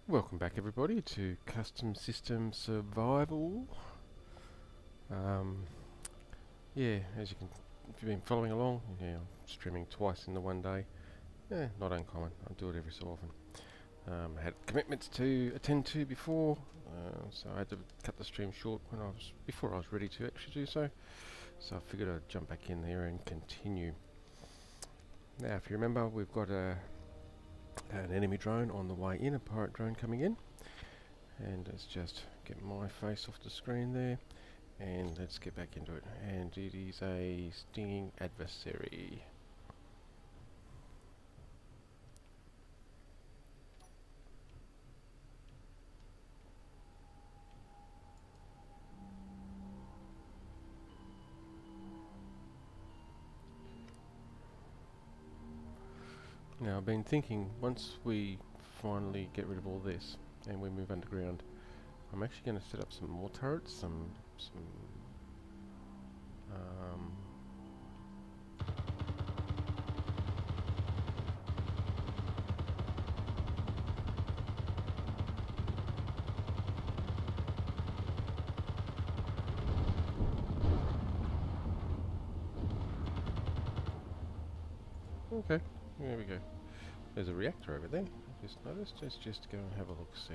Welcome back everybody to Custom System Survival. Um, yeah, as you can, if you've been following along, yeah, I'm streaming twice in the one day. Yeah, not uncommon. I do it every so often. I had commitments to attend to before, so I had to cut the stream short before I was ready to actually do so. So I figured I'd jump back in there and continue. Now, if you remember, we've got an enemy drone on the way in, a pirate drone coming in. And let's just get my face off the screen there, and let's get back into it. And it is a stinging adversary. Now I've been thinking, once we finally get rid of all this and we move underground, I'm actually going to set up some more turrets, some um, okay, there we go. There's a reactor over there, I just noticed. Let's just go and have a look, see.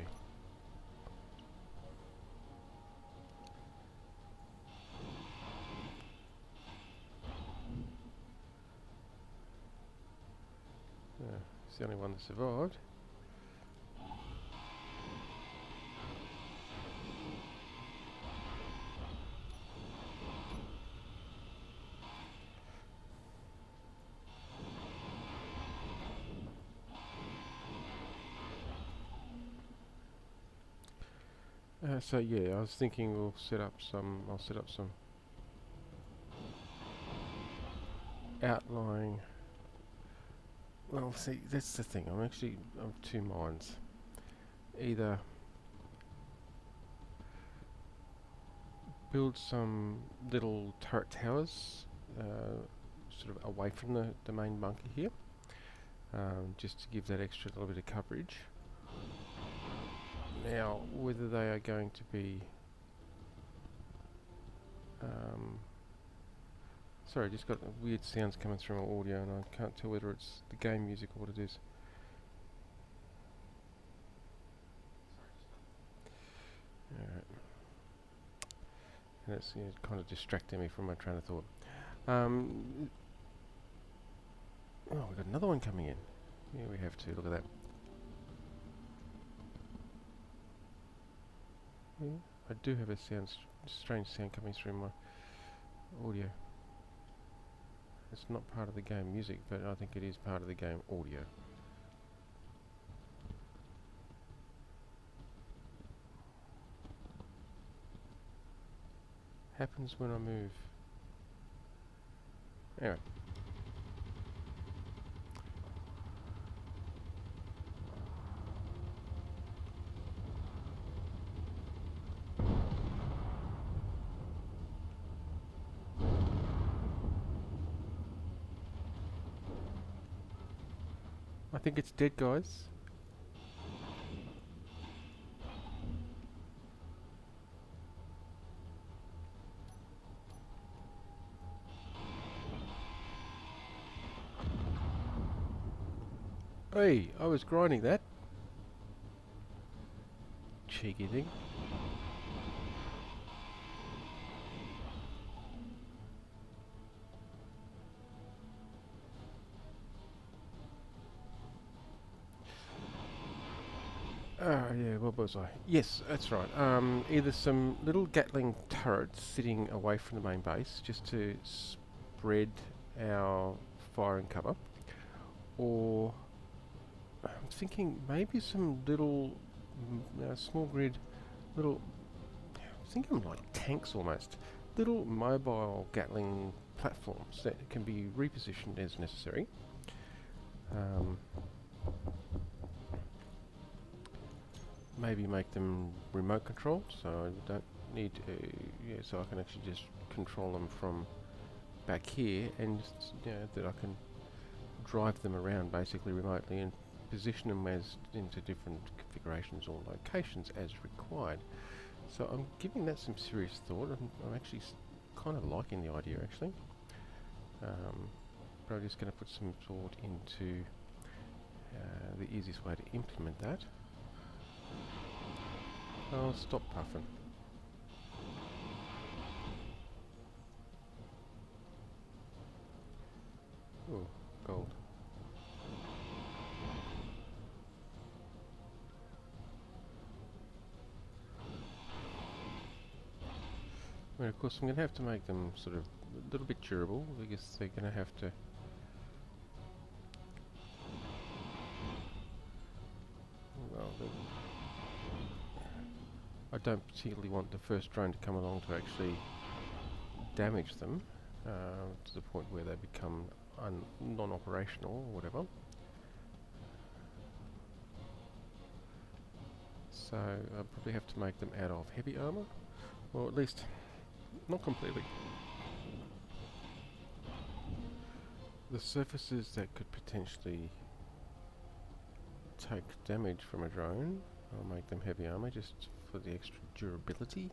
It's the only one that survived. So yeah, I was thinking I'll set up some outlying. Well, see, that's the thing. I'm actually of two minds. Either build some little turret towers, sort of away from the main bunker here, just to give that extra little bit of coverage. Now, whether they are going to be sorry, just got weird sounds coming through my audio, and I can't tell whether it's the game music or what it is. Alright. And it's kind of distracting me from my train of thought. Oh, we've got another one coming in. Yeah, we have to. Look at that. Yeah, I do have a strange sound coming through my audio. It's not part of the game music, but I think it is part of the game audio. Happens when I move. Anyway. I think it's dead, guys. Hey, I was grinding that. Cheeky thing. Yeah, what was I? Yes, that's right. Either some little Gatling turrets sitting away from the main base, just to spread our fire and cover, or I'm thinking maybe some little small grid, little. I'm thinking like tanks almost, little mobile Gatling platforms that can be repositioned as necessary. Maybe make them remote controlled, so I don't need to, so I can actually just control them from back here, and that I can drive them around basically remotely and position them as into different configurations or locations as required. So I'm giving that some serious thought. I'm actually kind of liking the idea actually. But I'm just going to put some thought into the easiest way to implement that. I'll stop puffing. Oh, gold. Well, of course I'm going to have to make them sort of a little bit durable. I guess they're going to have to... Well, I don't particularly want the first drone to come along to actually damage them to the point where they become non-operational or whatever. So I'll probably have to make them out of heavy armour, or at least not completely. The surfaces that could potentially take damage from a drone, I'll make them heavy armour just for the extra durability.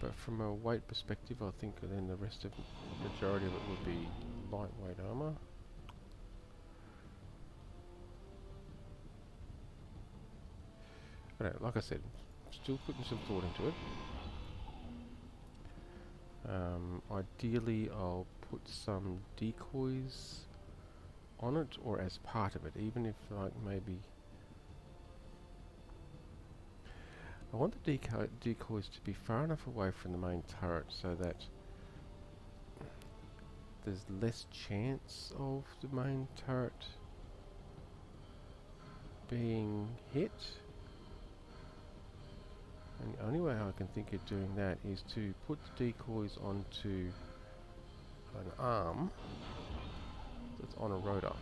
But from a weight perspective, I think then the rest of the majority of it would be lightweight armour. But like I said, still putting some thought into it. Ideally, I'll put some decoys on it, or as part of it, even if like maybe I want the decoys to be far enough away from the main turret so that there's less chance of the main turret being hit. And the only way I can think of doing that is to put the decoys onto an arm that's on a rotor.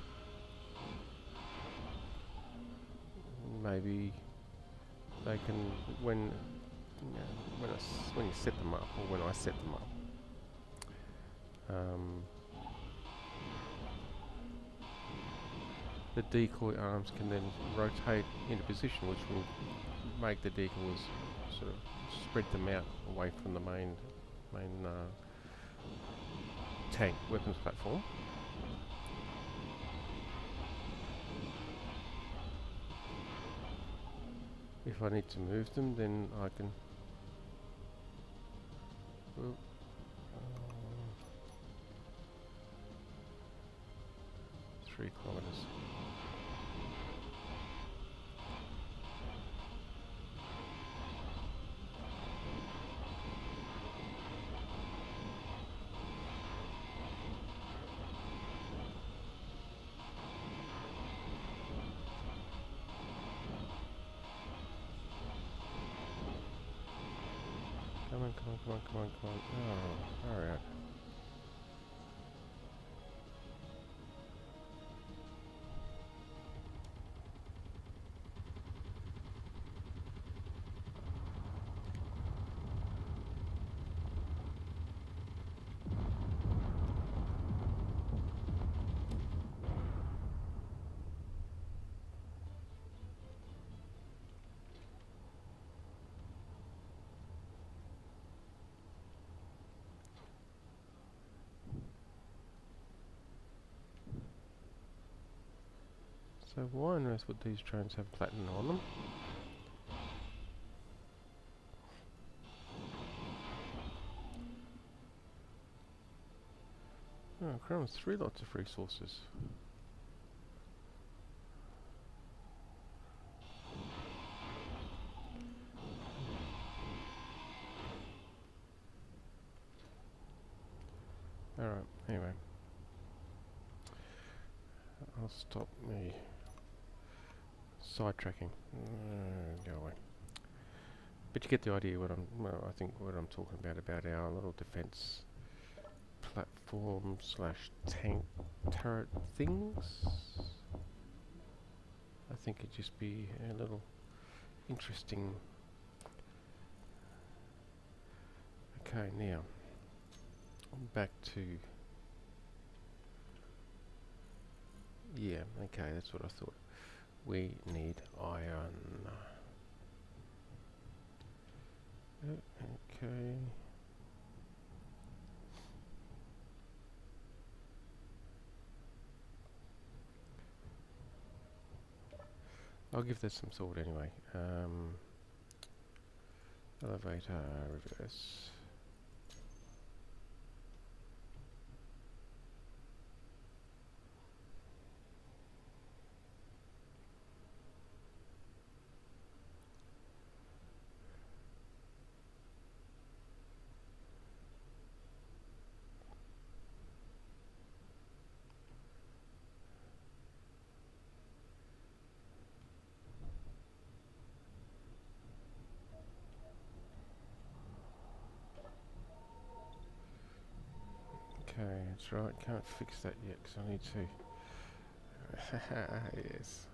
Maybe they can, when you set them up, or when I set them up, the decoy arms can then rotate into position, which will make the decoys sort of spread them out away from the main tank weapons platform. If I need to move them, then I can. Well, 3 kilometers. Come on. Oh, alright. So why on earth would these drones have platinum on them? Oh crumbs, 3 lots of resources. Alright, anyway. I'll stop me sidetracking. Go away. But you get the idea what I think what I'm talking about our little defense platform / tank turret things. I think it'd just be a little interesting. Okay, now back to Yeah, okay, that's what I thought. We need iron. Okay. I'll give that some thought anyway. Elevator, reverse. Okay, that's right. Can't fix that yet because I need to. Yes.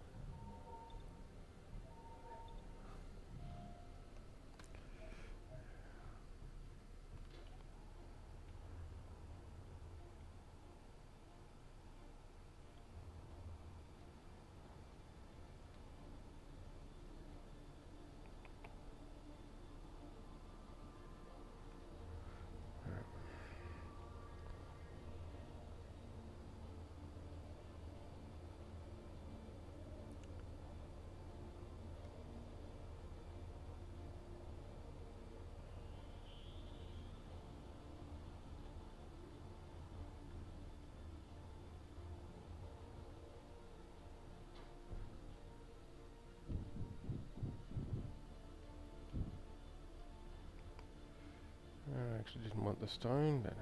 I actually didn't want the stone, but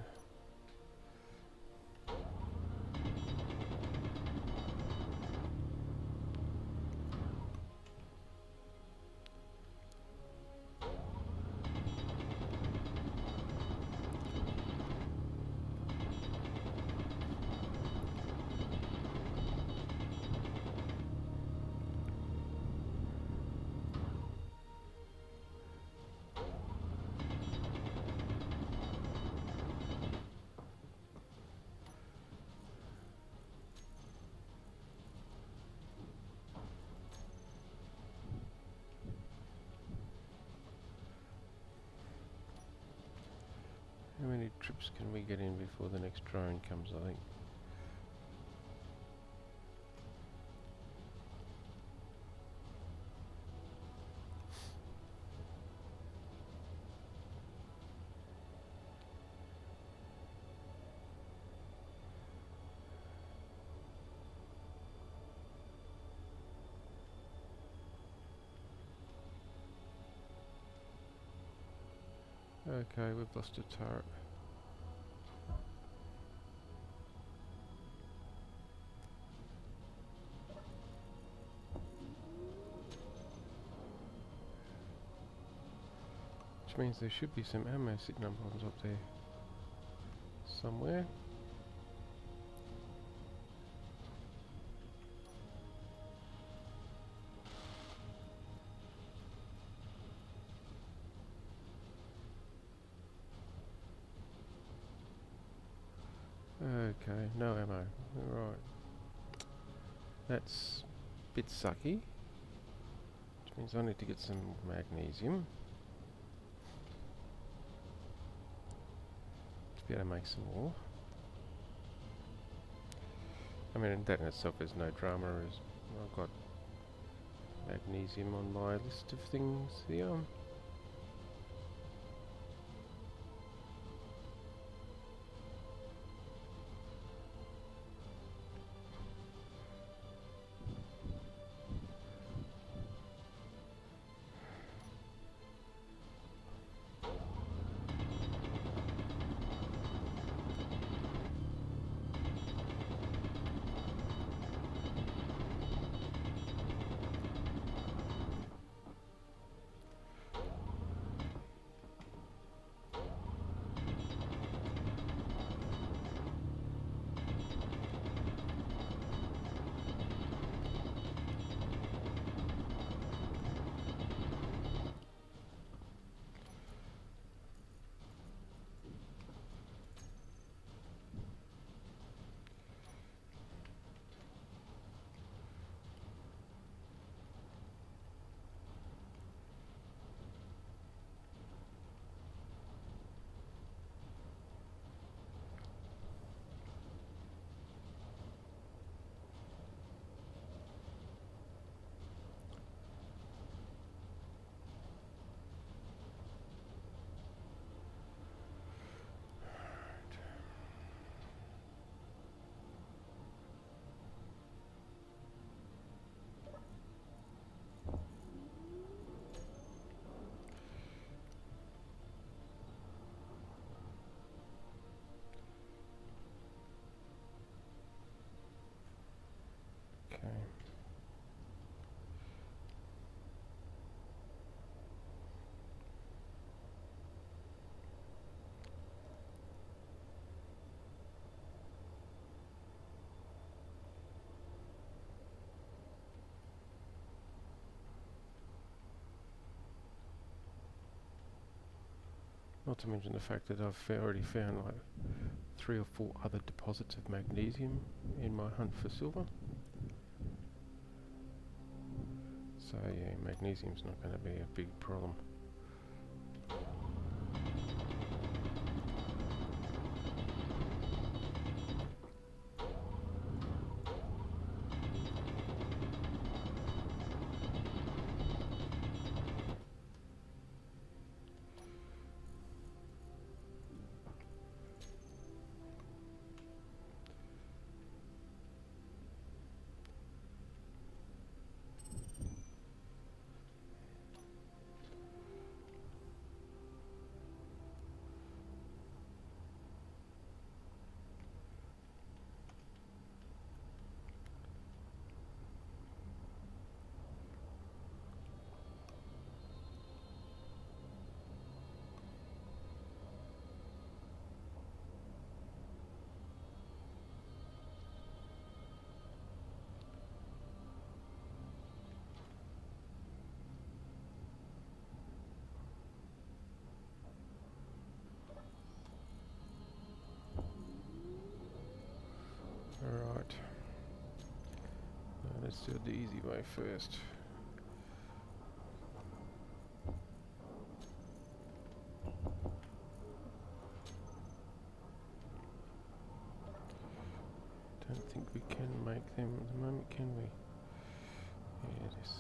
how many trips can we get in before the next drone comes, I think? Okay, we've lost a turret. Which means there should be some ammo signal bombs up there somewhere. Okay, no ammo. Alright. That's a bit sucky. Which means I need to get some magnesium to be able to make some more. I mean, that in itself is no drama, as I've got magnesium on my list of things here. Not to mention the fact that I've already found like 3 or 4 other deposits of magnesium in my hunt for silver. So yeah, magnesium's not going to be a big problem. Alright, now let's do it the easy way first. Don't think we can make them at the moment, can we? Yeah, it is.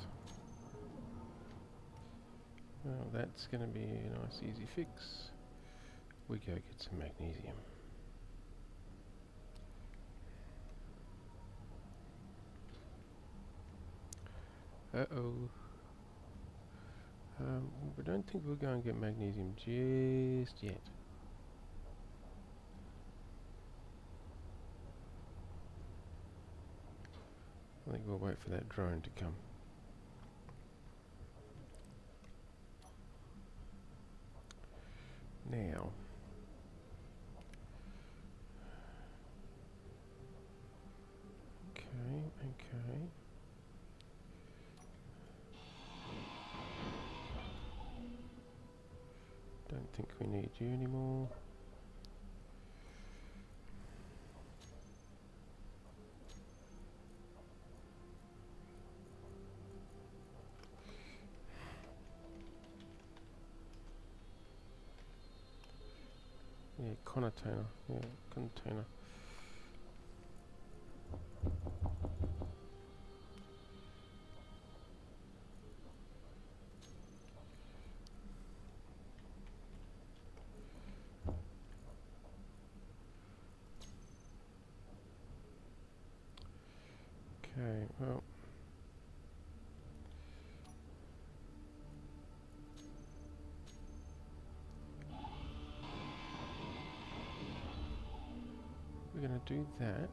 Well, that's going to be a nice easy fix. We go get some magnesium. Uh-oh. We don't think we're going to get magnesium just yet. I think we'll wait for that drone to come. Now, okay. Don't think we need you anymore. Yeah, container. Yeah, container. Okay, well. We're going to do that.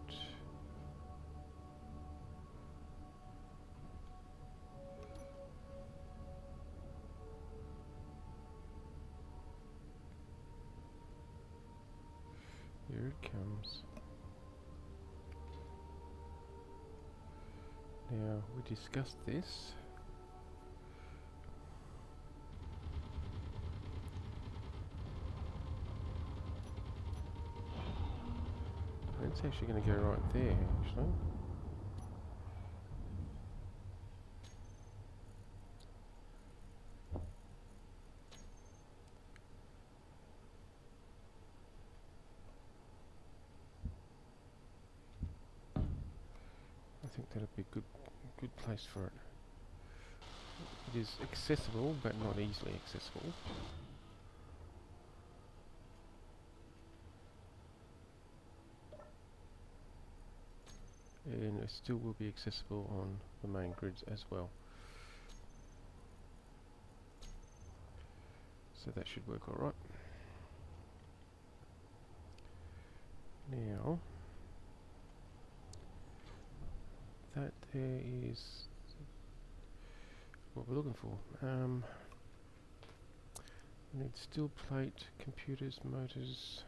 Here it comes. Now, we discussed this. It's actually going to go right there, actually. I think that'll be a good place for it. It is accessible, but not easily accessible. And it still will be accessible on the main grids as well. So that should work alright. Now, that there is what we're looking for. We need steel plate, computers, motors.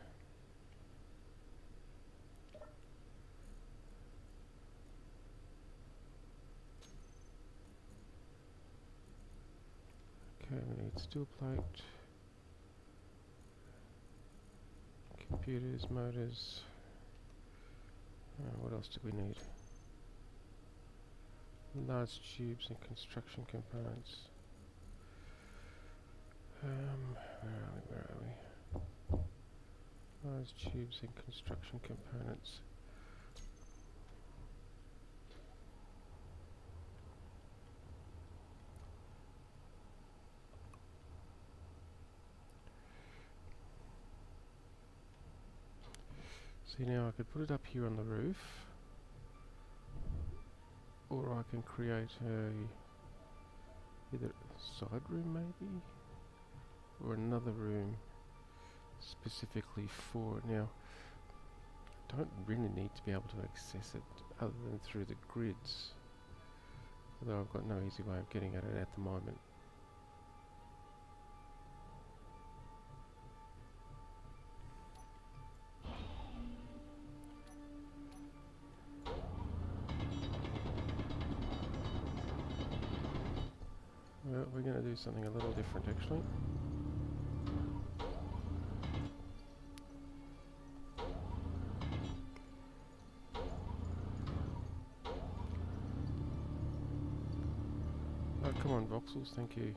Okay, we need steel plate. Computers, motors. What else do we need? Large tubes and construction components. Where are we? Large tubes and construction components. See, now I could put it up here on the roof, or I can create either a side room maybe, or another room specifically for it. Now, I don't really need to be able to access it other than through the grids, although I've got no easy way of getting at it at the moment. Well, we're going to do something a little different actually. Oh, come on, voxels, thank you.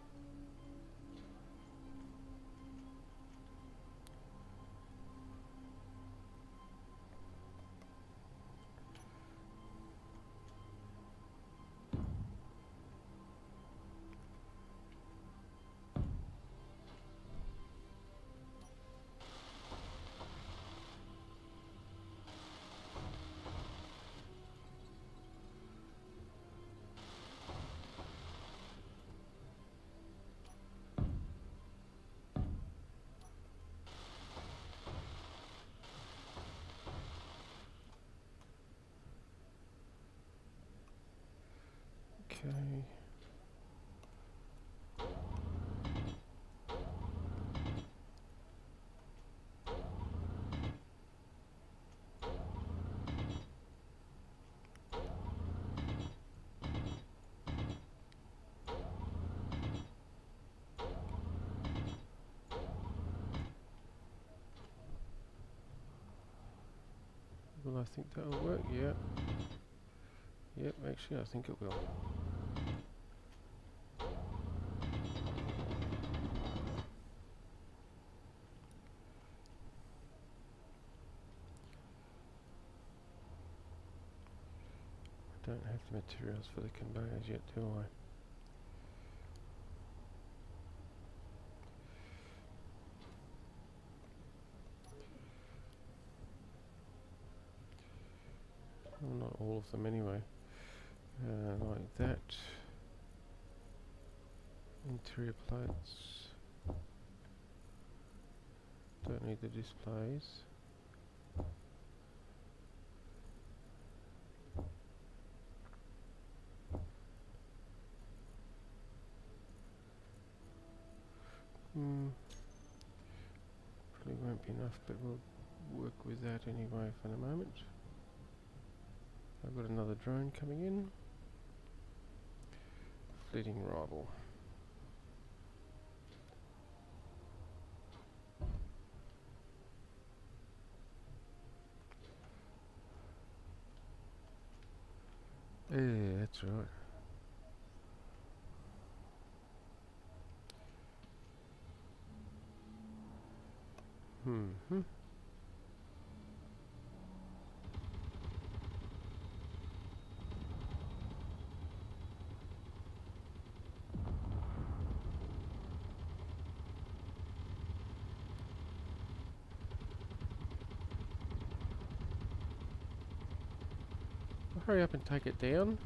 Okay. Well, I think that'll work, yeah. Yep, actually I think it will. I don't have the materials for the conveyors yet, do I? Well, not all of them anyway. Like that. Interior plates. Don't need the displays. Probably won't be enough, but we'll work with that anyway for the moment. I've got another drone coming in. Fleeting rival. Yeah, that's right. Hurry up and take it down.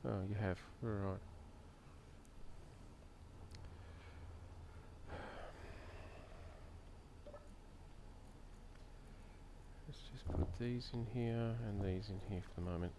Oh, you have. Alright. Let's just put these in here and these in here for the moment.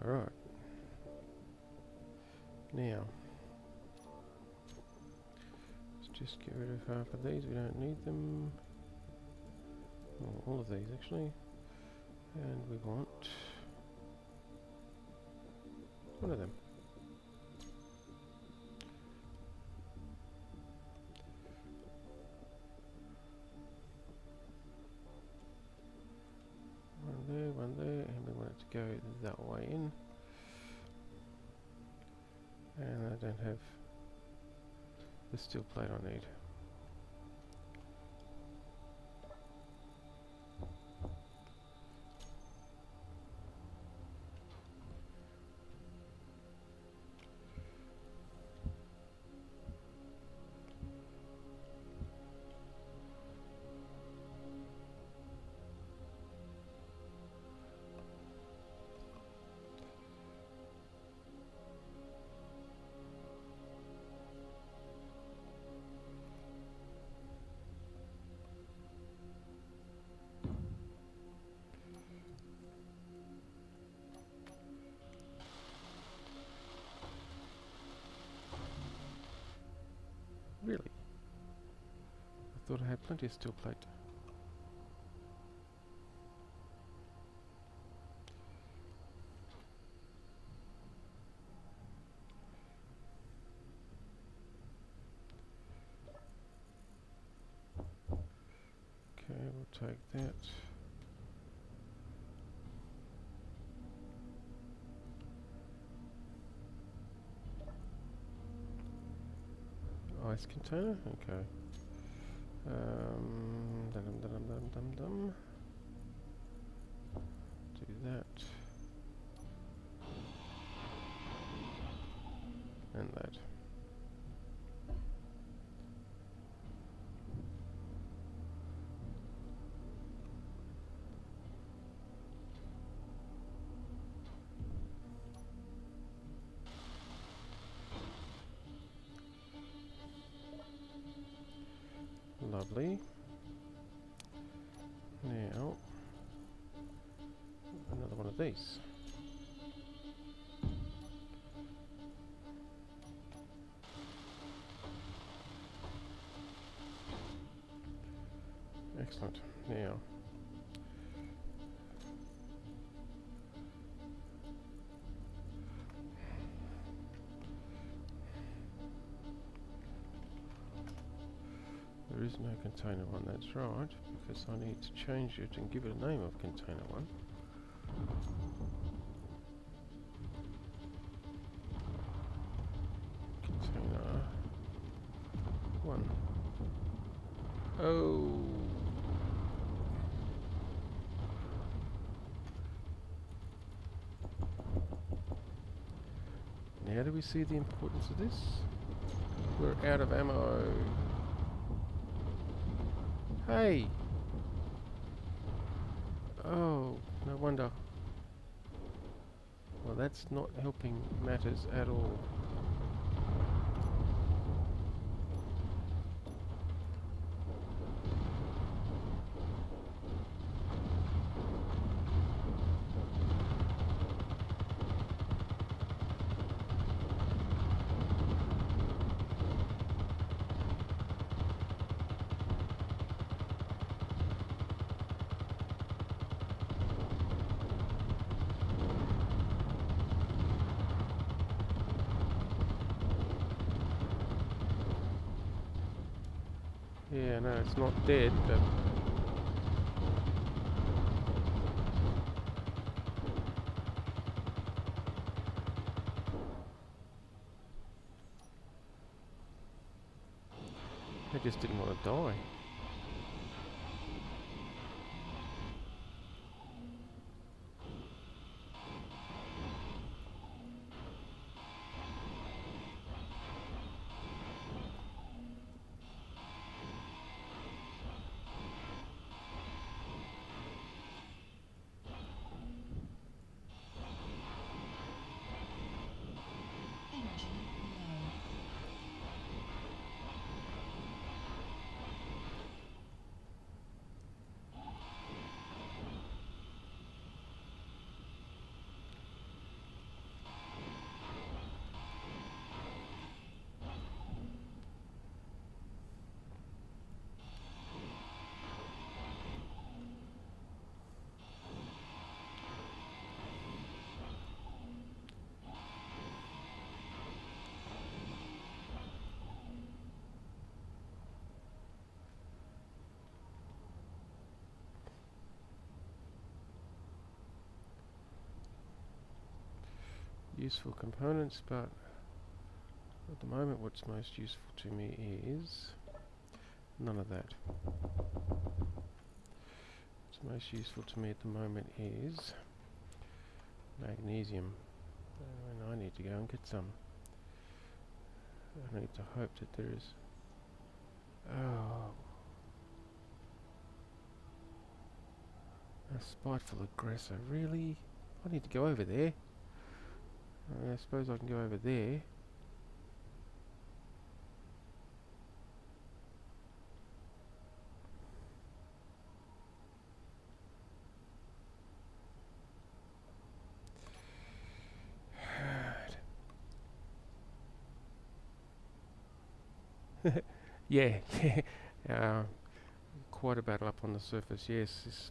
Right. Now, let's just get rid of half of these. We don't need them. Well, all of these actually. And we want one of them. One there, and we want it to go that way in. And I don't have the steel plate I need. Really? I thought I had plenty of steel plate. Okay, we'll take that. Ice container? Okay. Dum. Do that. And that. Lovely. Now, another one of these. Excellent. Now, there is no container one, that's right, because I need to change it and give it a name of container one. Container one. Oh. Now do we see the importance of this? We're out of ammo. Hey! Oh, no wonder. Well, that's not helping matters at all. Yeah, no, it's not dead, but I just didn't want to die. useful components, but at the moment what's most useful to me is none of that. What's most useful to me at the moment is magnesium, and I need to go and get some. I need to hope that there is... Oh, a spiteful aggressor, really? I need to go over there. I suppose I can go over there. Yeah, yeah. Quite a battle up on the surface, yes.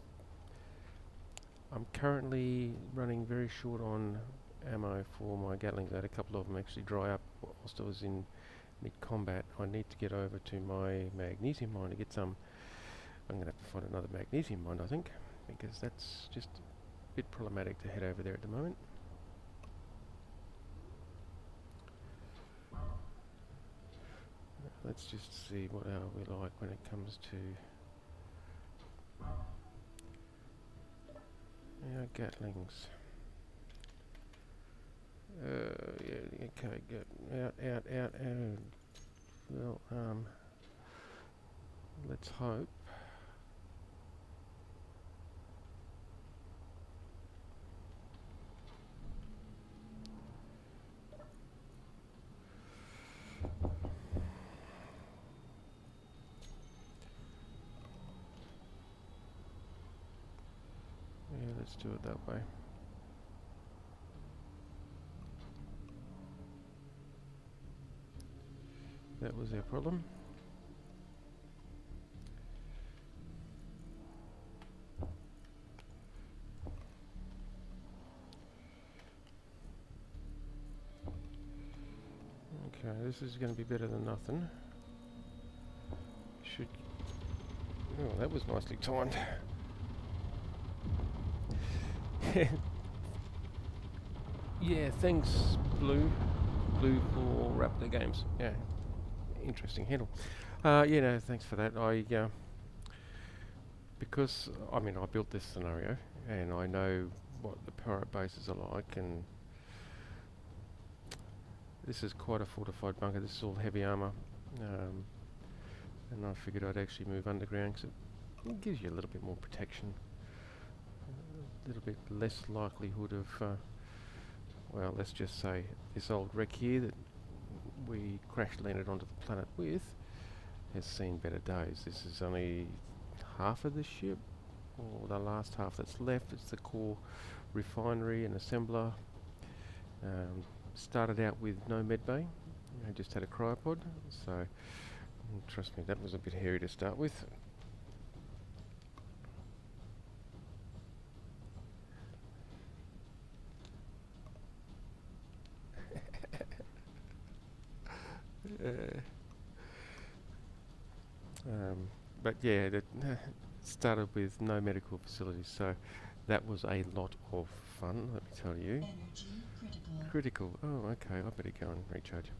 I'm currently running very short on ammo for my Gatlings. I had a couple of them actually dry up whilst I was in mid-combat. I need to get over to my magnesium mine to get some. I'm going to have to find another magnesium mine, I think, because that's just a bit problematic to head over there at the moment. Let's just see what are we like when it comes to our Gatlings. Yeah, okay, good. Out. Well, let's hope. Yeah, let's do it that way. That was our problem. Okay, this is going to be better than nothing. Should... Oh, that was nicely timed. Yeah, thanks, Blue for Raptor Games. Yeah, interesting handle. Yeah, no, thanks for that. Because I mean I built this scenario and I know what the pirate bases are like, and this is quite a fortified bunker. This is all heavy armour, and I figured I'd actually move underground because it gives you a little bit more protection, a little bit less likelihood of, well, let's just say this old wreck here that we crash landed onto the planet with has seen better days. This is only half of the ship, or the last half that's left. It's the core refinery and assembler. Started out with no medbay. I just had a cryopod, so trust me, that was a bit hairy to start with. But yeah, it started with no medical facilities, so that was a lot of fun, let me tell you. Energy critical. Oh, okay, I better go and recharge.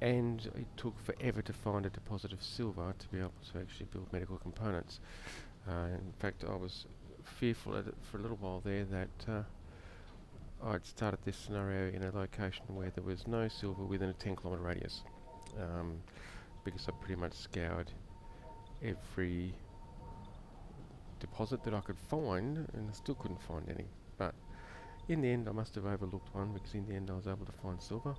And it took forever to find a deposit of silver to be able to actually build medical components. In fact, I was fearful for a little while there that I'd started this scenario in a location where there was no silver within a 10-kilometre radius, because I pretty much scoured every deposit that I could find, and I still couldn't find any. But in the end, I must have overlooked one, because in the end I was able to find silver,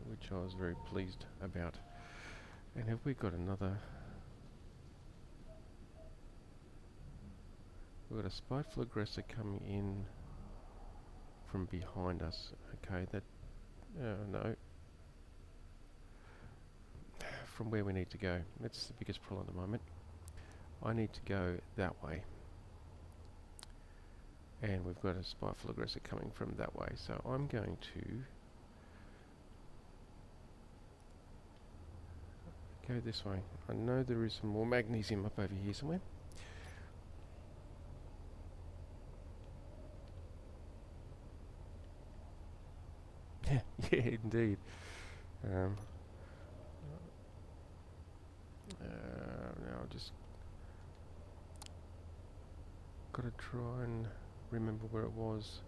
which I was very pleased about. And have we got another? We've got a spiteful aggressor coming in from behind us. Okay, that... no. From where we need to go. That's the biggest problem at the moment. I need to go that way. And we've got a spiteful aggressor coming from that way. So I'm going to go this way. I know there is some more magnesium up over here somewhere. indeed. Now I've just got to try and remember where it was.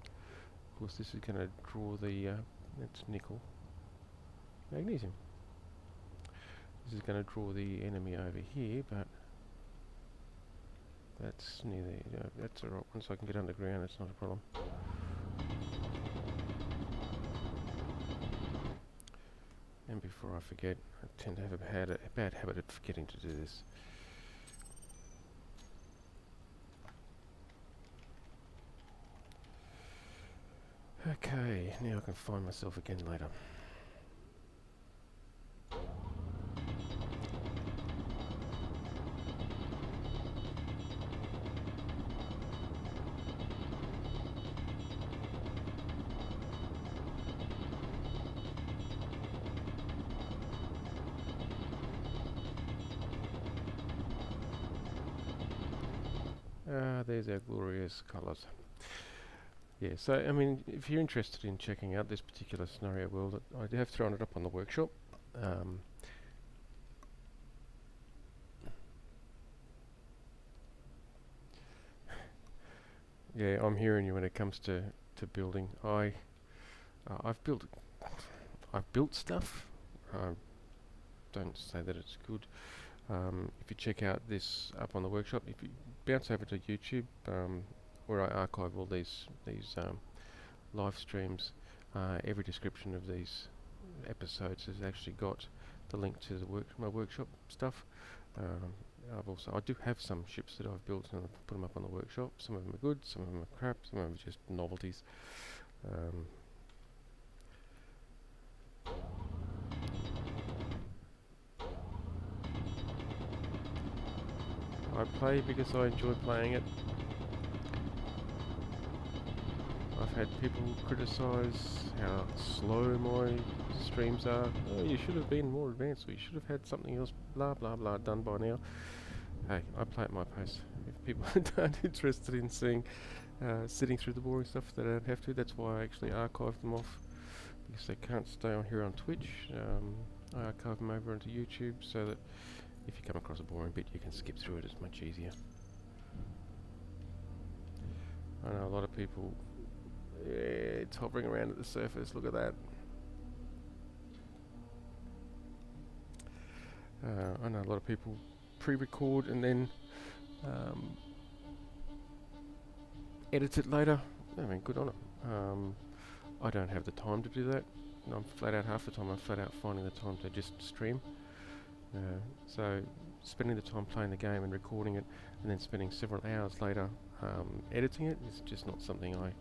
Of course, this is going to draw the, that's nickel, magnesium. This is going to draw the enemy over here, but that's near the, that's alright. Once I can get underground, it's not a problem. And before I forget, I tend to have a bad habit of forgetting to do this. Okay, now I can find myself again later. There's our glorious colours. Yeah, so I mean, if you're interested in checking out this particular scenario world, I have thrown it up on the workshop. Yeah, I'm hearing you when it comes to building. I've built stuff. I don't say that it's good. If you check out this up on the workshop, if you bounce over to YouTube, where I archive all these live streams, every description of these episodes has actually got the link to the my workshop stuff. I do have some ships that I've built and I've put them up on the workshop. Some of them are good, some of them are crap, some of them are just novelties. I play because I enjoy playing it. I've had people criticise how slow my streams are. Oh, you should have been more advanced, or you should have had something else, blah blah blah, done by now. Hey, I play at my pace. If people aren't interested in seeing, sitting through the boring stuff, they don't have to. That's why I actually archive them off, because they can't stay on here on Twitch. I archive them over onto YouTube so that if you come across a boring bit, you can skip through it. It's much easier. I know a lot of people. Yeah, it's hovering around at the surface. Look at that. I know a lot of people pre-record and then edit it later. I mean, good on it. I don't have the time to do that. And I'm flat out half the time. I'm flat out finding the time to just stream. So spending the time playing the game and recording it, and then spending several hours later editing it is just not something I.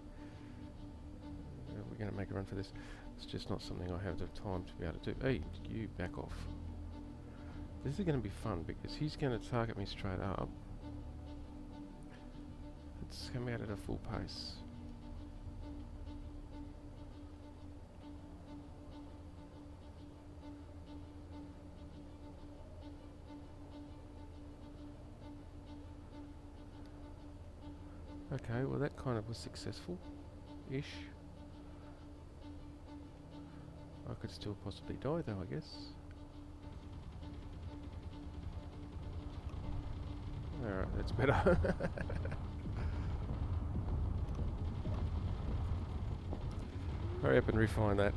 We're going to make a run for this. It's just not something I have the time to be able to do. Hey, you back off. This is going to be fun because he's going to target me straight up. Let's come out at a full pace. Okay, well that kind of was successful-ish. I could still possibly die though, I guess. Alright, that's better. Hurry up and refine that.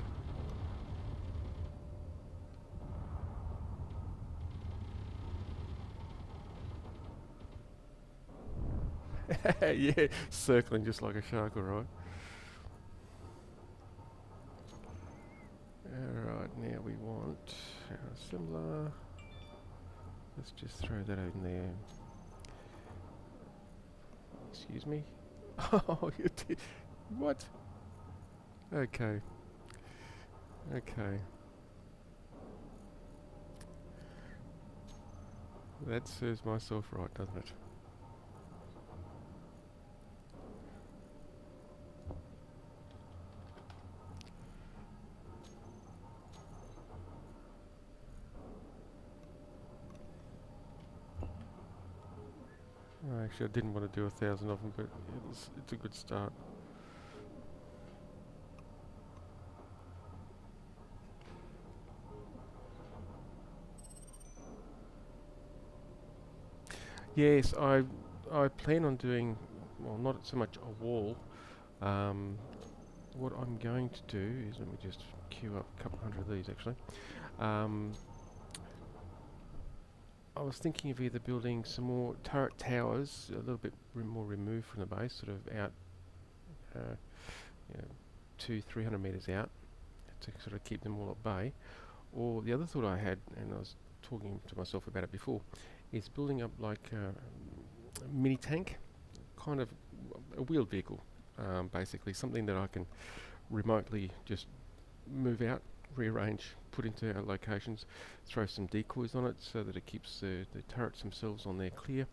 Yeah, circling just like a shark, alright. Alright, now we want our assembler. Let's just throw that in there. Excuse me? Oh, you did. What? Okay. Okay. That serves myself right, doesn't it? Actually, I didn't want to do 1,000 of them, but it's a good start. Yes, I plan on doing, well, not so much a wall. Um, what I'm going to do is, let me just queue up a couple hundred of these actually. Um, I was thinking of either building some more turret towers, a little bit more removed from the base, sort of out, uh, you know, 200-300 meters out, to sort of keep them all at bay. Or the other thought I had, and I was talking to myself about it before, is building up like a mini tank, kind of a wheeled vehicle, basically something that I can remotely just move out, rearrange, put into our locations, throw some decoys on it so that it keeps the turrets themselves on there clear,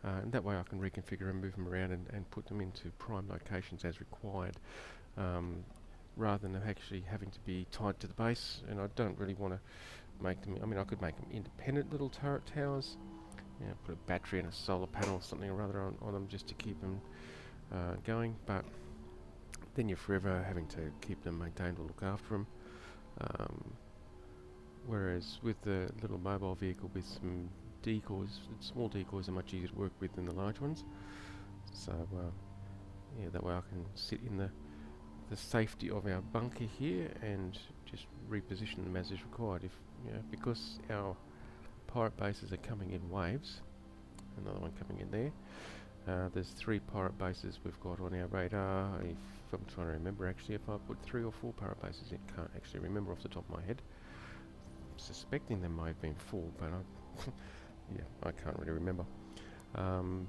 and that way I can reconfigure and move them around and put them into prime locations as required, rather than actually having to be tied to the base. And I don't really want to make them, I mean I could make them independent little turret towers, put a battery and a solar panel or something or other on them just to keep them going, but then you're forever having to keep them maintained or look after them. Whereas with the little mobile vehicle with some decoys, small decoys are much easier to work with than the large ones. So yeah, that way I can sit in the safety of our bunker here and just reposition them as is required. If because our pirate bases are coming in waves, another one coming in there. There's 3 pirate bases we've got on our radar. If I'm trying to remember actually if I put 3 or 4 pirate bases in, can't actually remember off the top of my head. Suspecting there might have been 4, but I can't really remember. I'm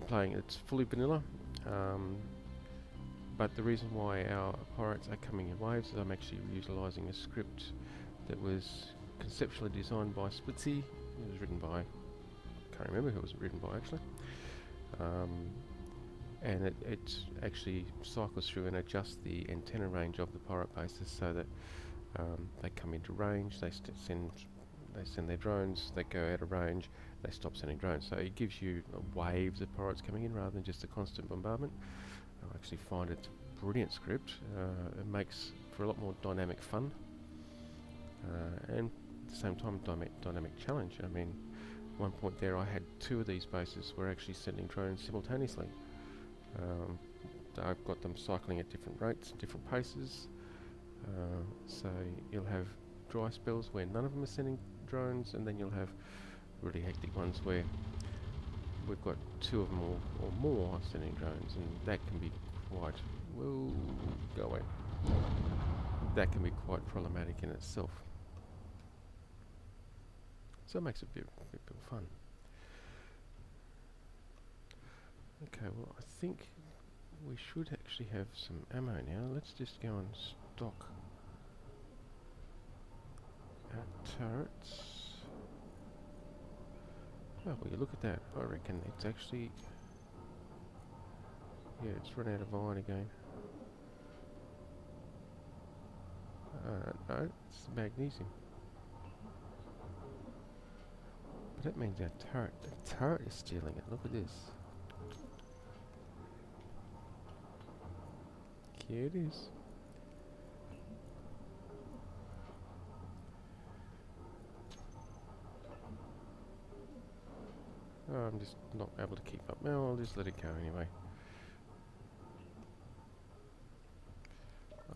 playing, it's fully vanilla, but the reason why our pirates are coming in waves is I'm actually utilising a script that was conceptually designed by Splitsy. It was written by, I can't remember who it was written by actually. And it actually cycles through and adjusts the antenna range of the pirate bases so that they come into range, they send their drones, they go out of range, they stop sending drones. So it gives you waves of pirates coming in rather than just a constant bombardment. I actually find it's a brilliant script. It makes for a lot more dynamic fun, and at the same time dynamic challenge. I mean, at one point there I had 2 of these bases were actually sending drones simultaneously. I've got them cycling at different rates, different paces. So you'll have dry spells where none of them are sending drones, and then you'll have really hectic ones where we've got 2 of them or more sending drones, and that can be quite, well, go away. That can be quite problematic in itself. So it makes it a bit of fun. Okay, well I think we should actually have some ammo now. Let's just go and stock our turrets. Oh, well, you look at that. I reckon it's actually, yeah, it's run out of iron again. No, it's magnesium. But that means our the turret is stealing it. Look at this. Here it is. Oh, I'm just not able to keep up. Well, I'll just let it go anyway.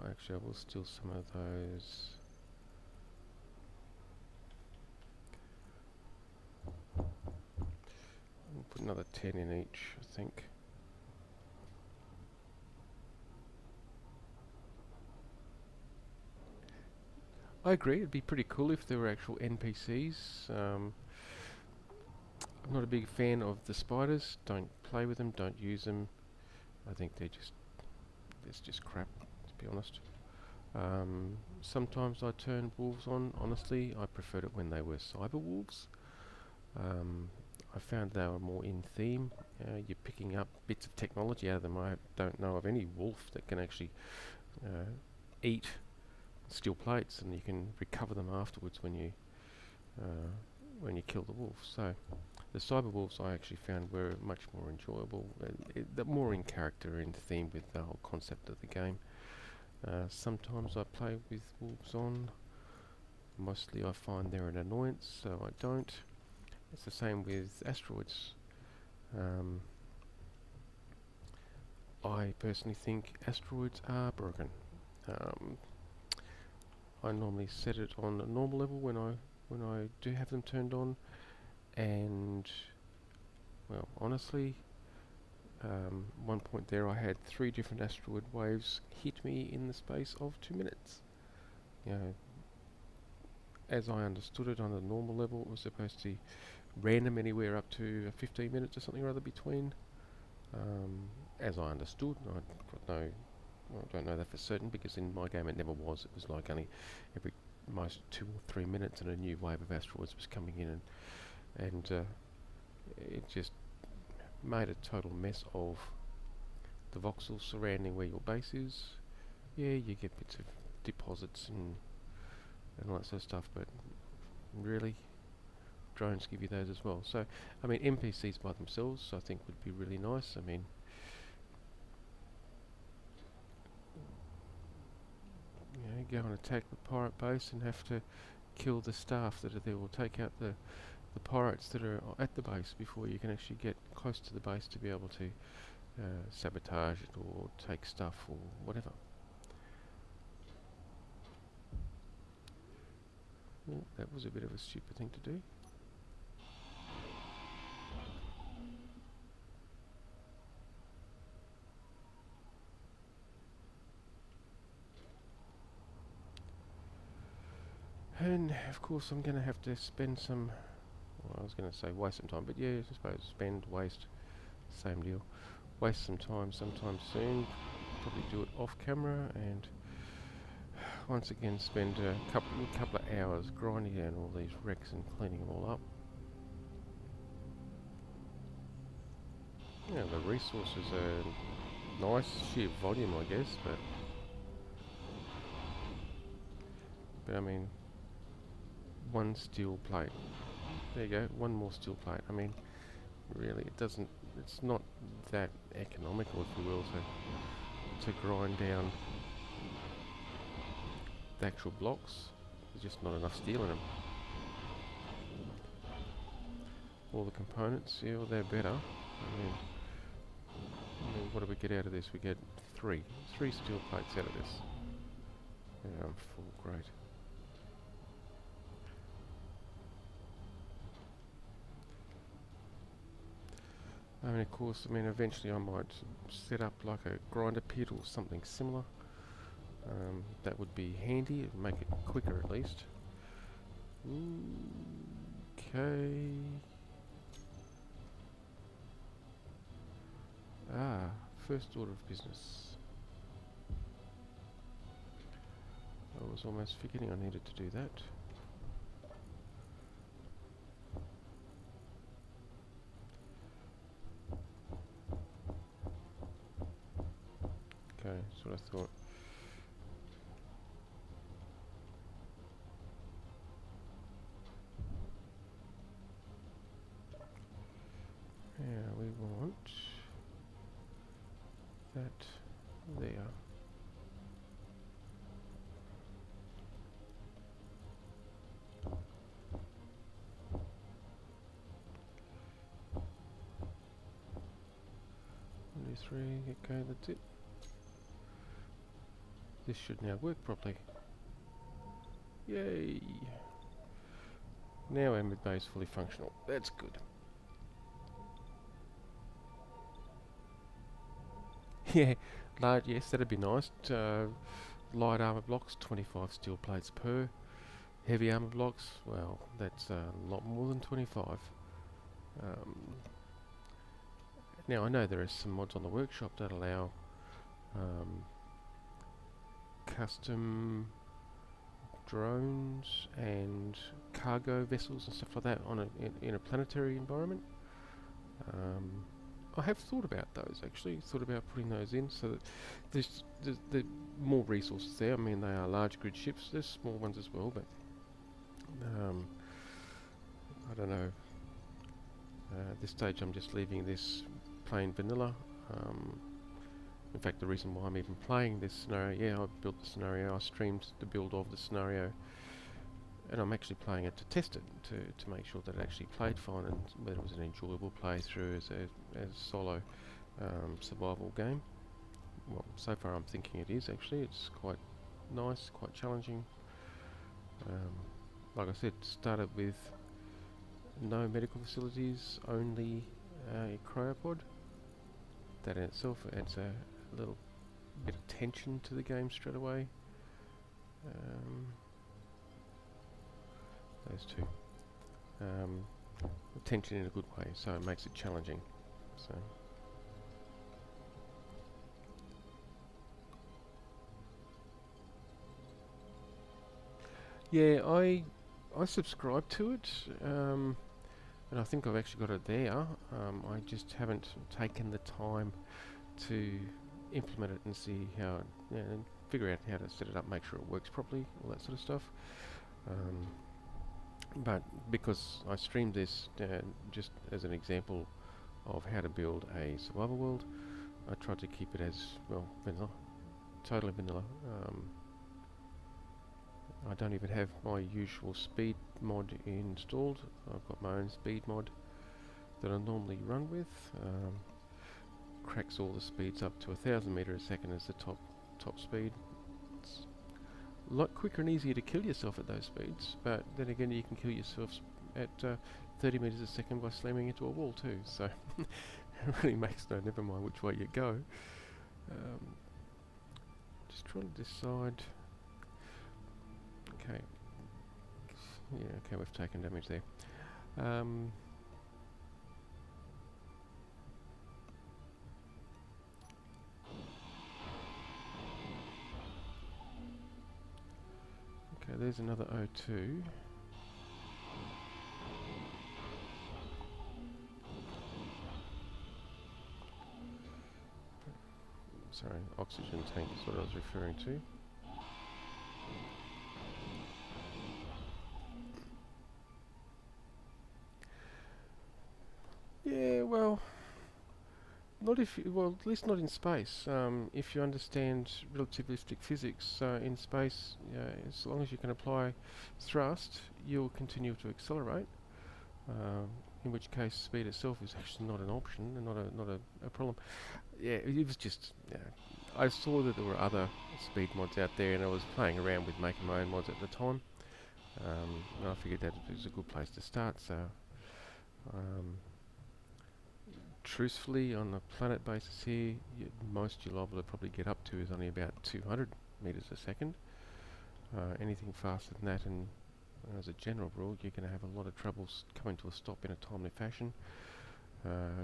Actually, I will steal some of those. We'll put another 10 in each, I think. I agree, it'd be pretty cool if there were actual NPCs. I'm not a big fan of the spiders. Don't play with them, don't use them. I think it's just crap, to be honest. Sometimes I turn wolves on, honestly. I preferred it when they were cyber wolves. I found they were more in theme. You're picking up bits of technology out of them. I don't know of any wolf that can actually eat steel plates, and you can recover them afterwards when you kill the wolf. So the cyber wolves I actually found were much more enjoyable, they're more in character, in theme with the whole concept of the game. Sometimes I play with wolves on. Mostly I find they're an annoyance, so I don't. It's the same with asteroids. Um, I personally think asteroids are broken. Um, I normally set it on a normal level when I do have them turned on, and well, honestly, one point there I had 3 different asteroid waves hit me in the space of 2 minutes. You know, as I understood it on a normal level, it was supposed to be random anywhere up to 15 minutes or something or other between. As I understood, I don't know that for certain because in my game it never was. It was like only every most 2 or 3 minutes and a new wave of asteroids was coming in, and it just made a total mess of the voxels surrounding where your base is. Yeah, you get bits of deposits and all that sort of stuff, but really, drones give you those as well. So, I mean, NPCs by themselves I think would be really nice. I mean, you know, go and attack the pirate base and have to kill the staff that are there, or take out the pirates that are at the base before you can actually get close to the base to be able to sabotage it or take stuff or whatever. Well, that was a bit of a stupid thing to do. And of course I'm going to have to spend some, well, I was going to say waste some time, but yeah, I suppose spend, waste, same deal. Waste some time sometime soon, probably do it off camera, and once again spend a couple of hours grinding down all these wrecks and cleaning them all up. Yeah, the resources are nice, sheer volume I guess, but I mean, one steel plate. There you go, one more steel plate. I mean, really, it's not that economical, if you will, to grind down the actual blocks. There's just not enough steel in them. All the components, yeah, well, they're better. I mean, what do we get out of this? We get three steel plates out of this. Yeah, I'm full, great. I mean, of course, eventually I might set up like a grinder pit or something similar. That would be handy, it'd make it quicker at least. Okay. First order of business. I was almost forgetting I needed to do that. Okay, that's what I thought. Yeah, we want that there. One, two, three, okay, that's it. This should now work properly. Yay! Now our mid-bay is fully functional. That's good. Yeah, large, yes, that'd be nice. Light armor blocks, 25 steel plates per. Heavy armor blocks, well, that's a lot more than 25. Now I know there are some mods on the workshop that allow custom drones and cargo vessels and stuff like that in a planetary environment. I have thought about those actually, thought about putting those in so that there's more resources there. I mean, they are large grid ships, there's small ones as well, but I don't know. At this stage I'm just leaving this plain vanilla. In fact, the reason why I'm even playing this scenario, yeah, I built the scenario, I streamed the build of the scenario and I'm actually playing it to test it, to make sure that it actually played fine and whether it was an enjoyable playthrough as a solo survival game. Well, so far I'm thinking it is actually. It's quite nice, quite challenging. Like I said, started with no medical facilities, only a cryopod. That in itself adds a little bit of tension to the game straight away. Those two. Tension in a good way, so it makes it challenging. So. Yeah, I subscribe to it, and I think I've actually got it there. I just haven't taken the time to implement it and see how, and figure out how to set it up, make sure it works properly, all that sort of stuff. But because I streamed this just as an example of how to build a survival world, I tried to keep it as, well, vanilla, totally vanilla. I don't even have my usual speed mod installed. I've got my own speed mod that I normally run with. Cracks all the speeds up to 1,000 meters a second as the top speed. It's a lot quicker and easier to kill yourself at those speeds, but then again you can kill yourself at 30 meters a second by slamming into a wall too, so it really makes never mind which way you go. Just trying to decide. Okay. Yeah, okay, we've taken damage there. Okay, there's another O2. Sorry, oxygen tank is what I was referring to. Yeah, well, not if you, well, at least not in space. If you understand relativistic physics, in space, as long as you can apply thrust, you'll continue to accelerate. In which case, speed itself is actually not an option and not a problem. Yeah, it was just. I saw that there were other speed mods out there, and I was playing around with making my own mods at the time. And I figured that it was a good place to start. So. Truthfully, on a planet basis here, most you're liable to probably get up to is only about 200 meters a second. Anything faster than that, and as a general rule, you're going to have a lot of trouble coming to a stop in a timely fashion.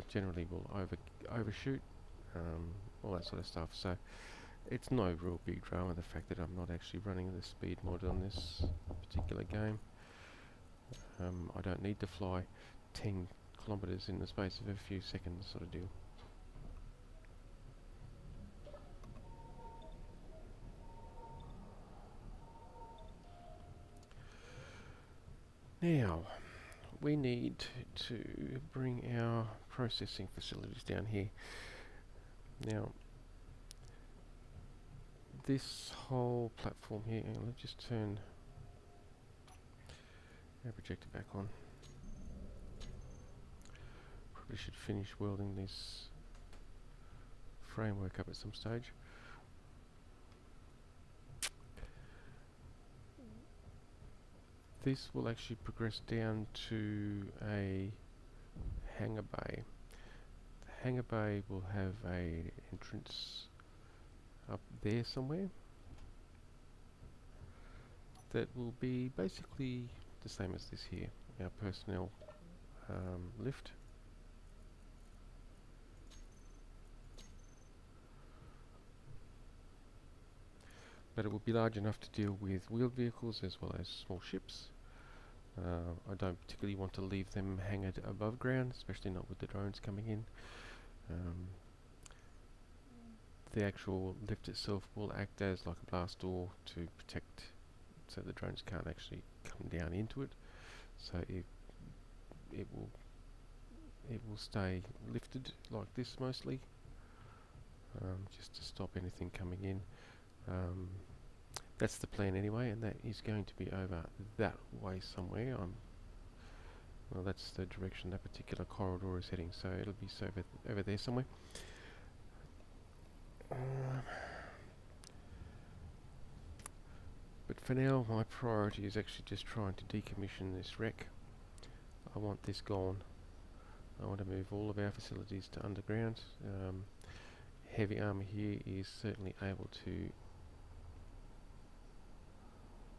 Generally, will overshoot, all that sort of stuff. So it's no real big drama, the fact that I'm not actually running the speed mod on this particular game. I don't need to fly 10 kilometers in the space of a few seconds, sort of deal. Now, we need to bring our processing facilities down here. Now, this whole platform here, let's just turn our projector back on. Probably should finish welding this framework up at some stage. This will actually progress down to a hangar bay. The hangar bay will have a entrance up there somewhere that will be basically the same as this here, our personnel lift. But it will be large enough to deal with wheeled vehicles as well as small ships. I don't particularly want to leave them hanged above ground, especially not with the drones coming in. The actual lift itself will act as like a blast door to protect, so the drones can't actually come down into it. So it will stay lifted like this mostly, just to stop anything coming in. That's the plan anyway, and that is going to be over that way somewhere. Well, that's the direction that particular corridor is heading, so it'll be over there somewhere. But for now, my priority is actually just trying to decommission this wreck. I want this gone. I want to move all of our facilities to underground. Heavy armour here is certainly able to...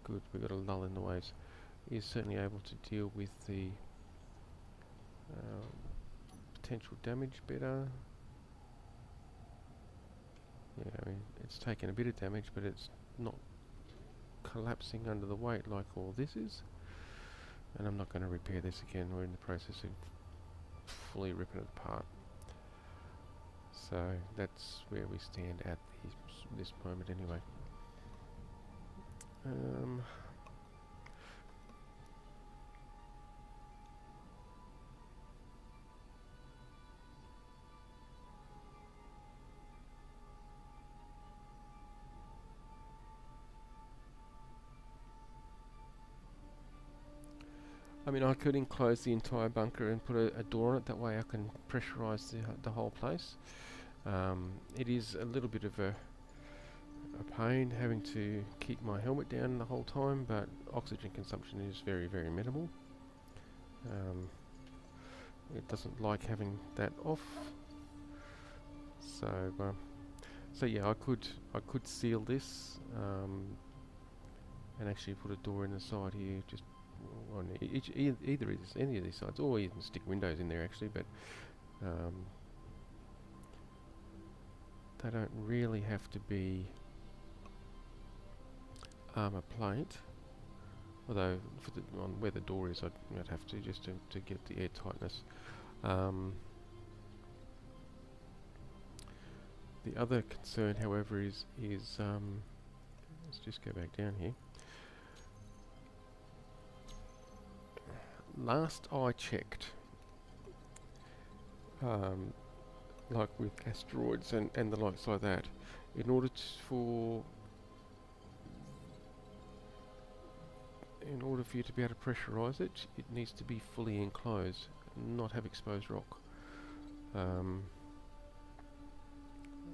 Good, we've got a lull in the waves. Is certainly able to deal with the potential damage better. Yeah, I mean, it's taken a bit of damage, but it's not collapsing under the weight like all this is. And I'm not going to repair this again. We're in the process of fully ripping it apart. So that's where we stand at this moment anyway. I mean, I could enclose the entire bunker and put a door on it. That way I can pressurise the whole place. It is a little bit of a pain having to keep my helmet down the whole time, but oxygen consumption is very, very minimal. It doesn't like having that off. So yeah, I could seal this and actually put a door in the side here, just on any of these sides, or even stick windows in there actually, but they don't really have to be armour plate, although on where the door is I'd have to, just to get the air tightness. The other concern, however, is let's just go back down here. Last I checked, like with asteroids and the likes like that, in order for you to be able to pressurise it, it needs to be fully enclosed, not have exposed rock.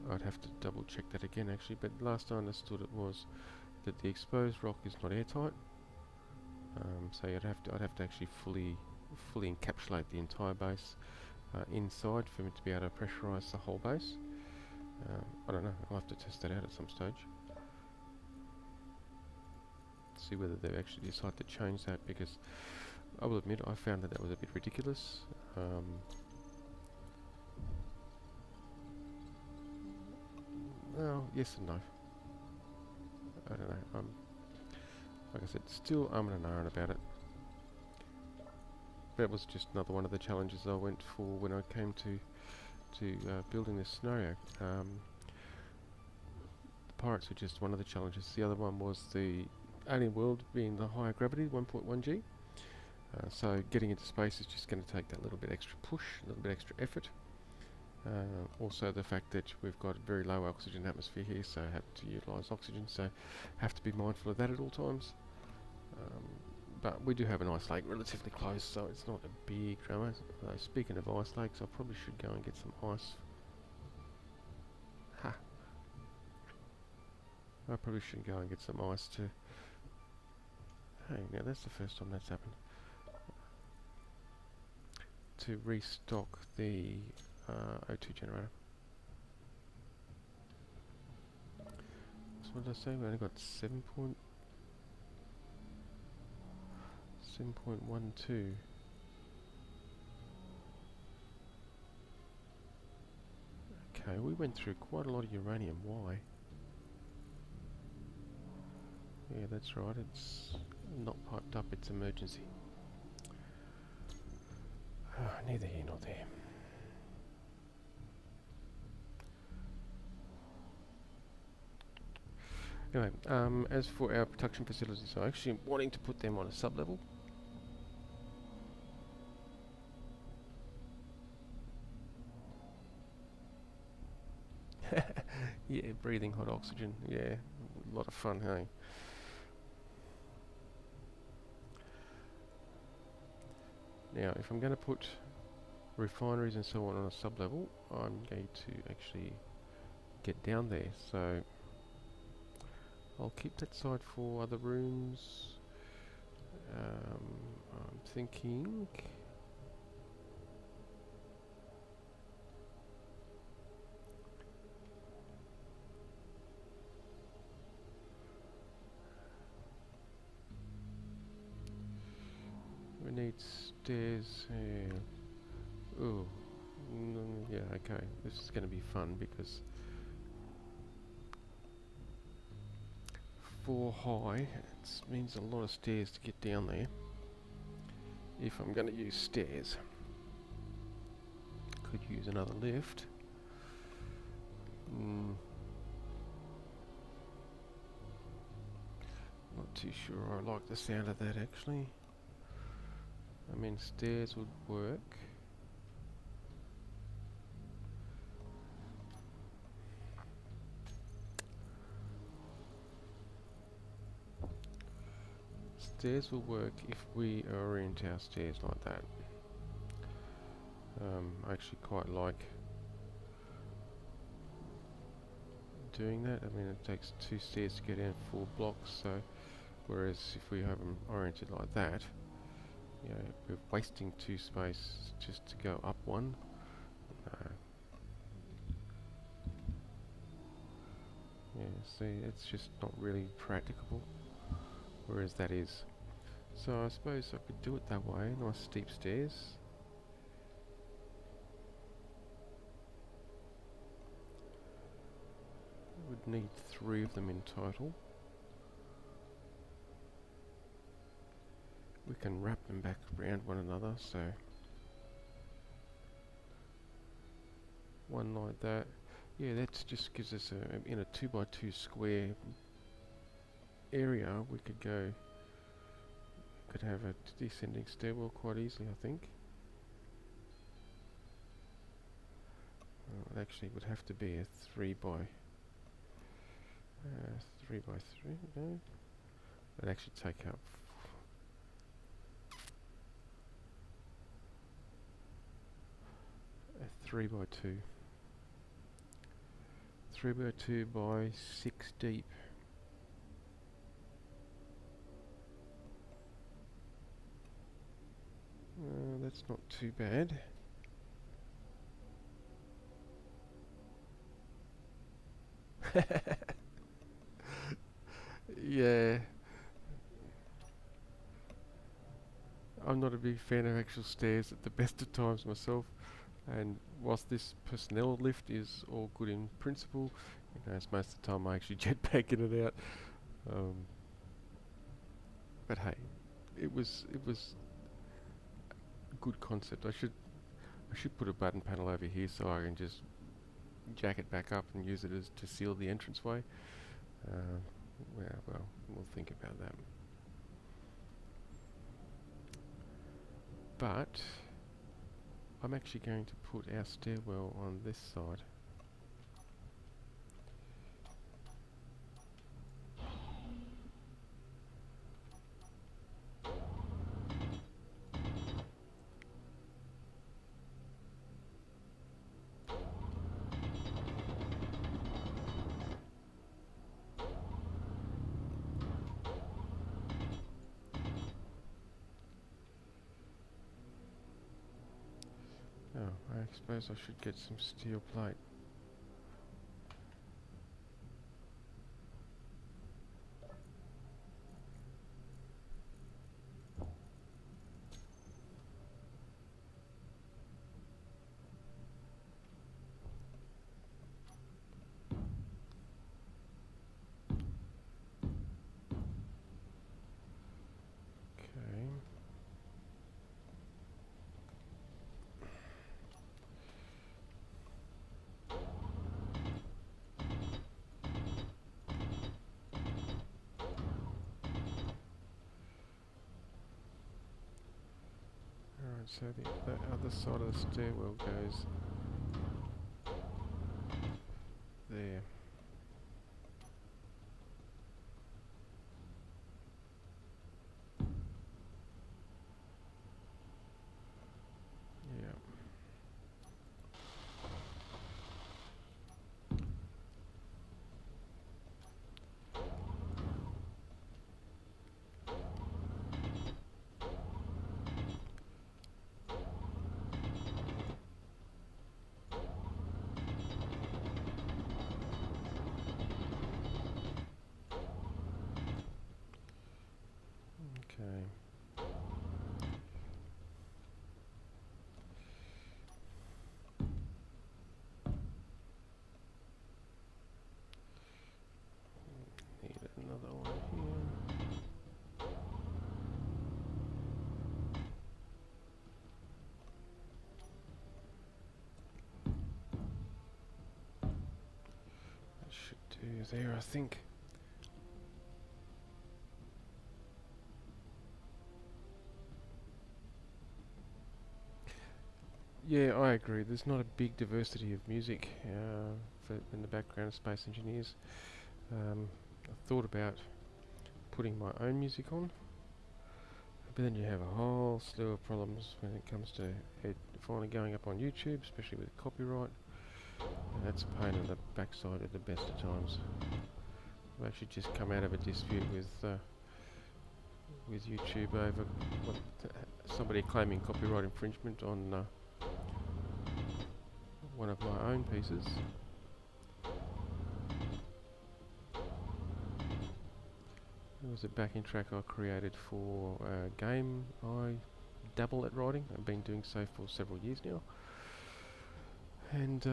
I'd have to double check that again actually, but last I understood it was that the exposed rock is not airtight. So I'd have to actually fully encapsulate the entire base inside for me to be able to pressurise the whole base. I don't know. I'll have to test that out at some stage. See whether they actually decide to change that, because I will admit I found that was a bit ridiculous. Well, yes and no. I don't know. Like I said, still and ahhing about it. That was just another one of the challenges I went for when I came to building this scenario. The pirates were just one of the challenges. The other one was the alien world being the higher gravity, 1.1 G. So getting into space is just going to take that little bit extra push, a little bit extra effort. Also the fact that we've got a very low oxygen atmosphere here, so I have to utilise oxygen, so have to be mindful of that at all times. But we do have an ice lake relatively close, so it's not a big drama. Although speaking of ice lakes, I probably should go and get some ice. Ha! I probably should go and get some ice to... Hey, now that's the first time that's happened. To restock the O2 generator. So what did I say? We only got 7.12. Okay, we went through quite a lot of uranium. Why? Yeah, that's right. It's not piped up. It's emergency. Neither here nor there. Anyway, as for our production facilities, I'm actually wanting to put them on a sub-level. Yeah, breathing hot oxygen. Yeah, a lot of fun, hey? Now, if I'm going to put refineries and so on a sub-level, I'm going to actually get down there. So I'll keep that side for other rooms. I'm thinking... we need stairs here. Ooh. Yeah, okay. This is going to be fun because 4 high, it means a lot of stairs to get down there. If I'm going to use stairs. Could use another lift. Not too sure I like the sound of that actually. I mean, stairs would work. Stairs will work if we orient our stairs like that. I actually quite like doing that. I mean, it takes 2 stairs to get in 4 blocks, so whereas if we have them oriented like that, you know, we're wasting 2 space just to go up 1. No. Yeah, see, it's just not really practicable, whereas that is. So I suppose I could do it that way, nice steep stairs. Would need 3 of them in total. We can wrap them back around one another, so one like that. Yeah, that just gives us in a 2x2 square area. We could have a descending stairwell quite easily, I think. It actually would have to be a 3 by 3 no. It'd actually take up a 3 by 2. 3 by 2 by 6 deep. That's not too bad. Yeah. I'm not a big fan of actual stairs at the best of times myself, and whilst this personnel lift is all good in principle, you know, it's most of the time I actually jetpack in and out. But hey, it was a good concept. I should put a button panel over here so I can just jack it back up and use it as to seal the entranceway. Well, we'll think about that. But I'm actually going to put our stairwell on this side. Oh, I suppose I should get some steel plate. Okay. Alright, so the other side of the stairwell goes there. to there, I think. Yeah, I agree. There's not a big diversity of music in the background of space engineers. I thought about putting my own music on, but then you have a whole slew of problems when it comes to it finally going up on YouTube, especially with copyright. And that's a pain in the backside at the best of times. I've actually just come out of a dispute with YouTube over somebody claiming copyright infringement on one of my own pieces. It was a backing track I created for a game I dabble at writing. I've been doing so for several years now. And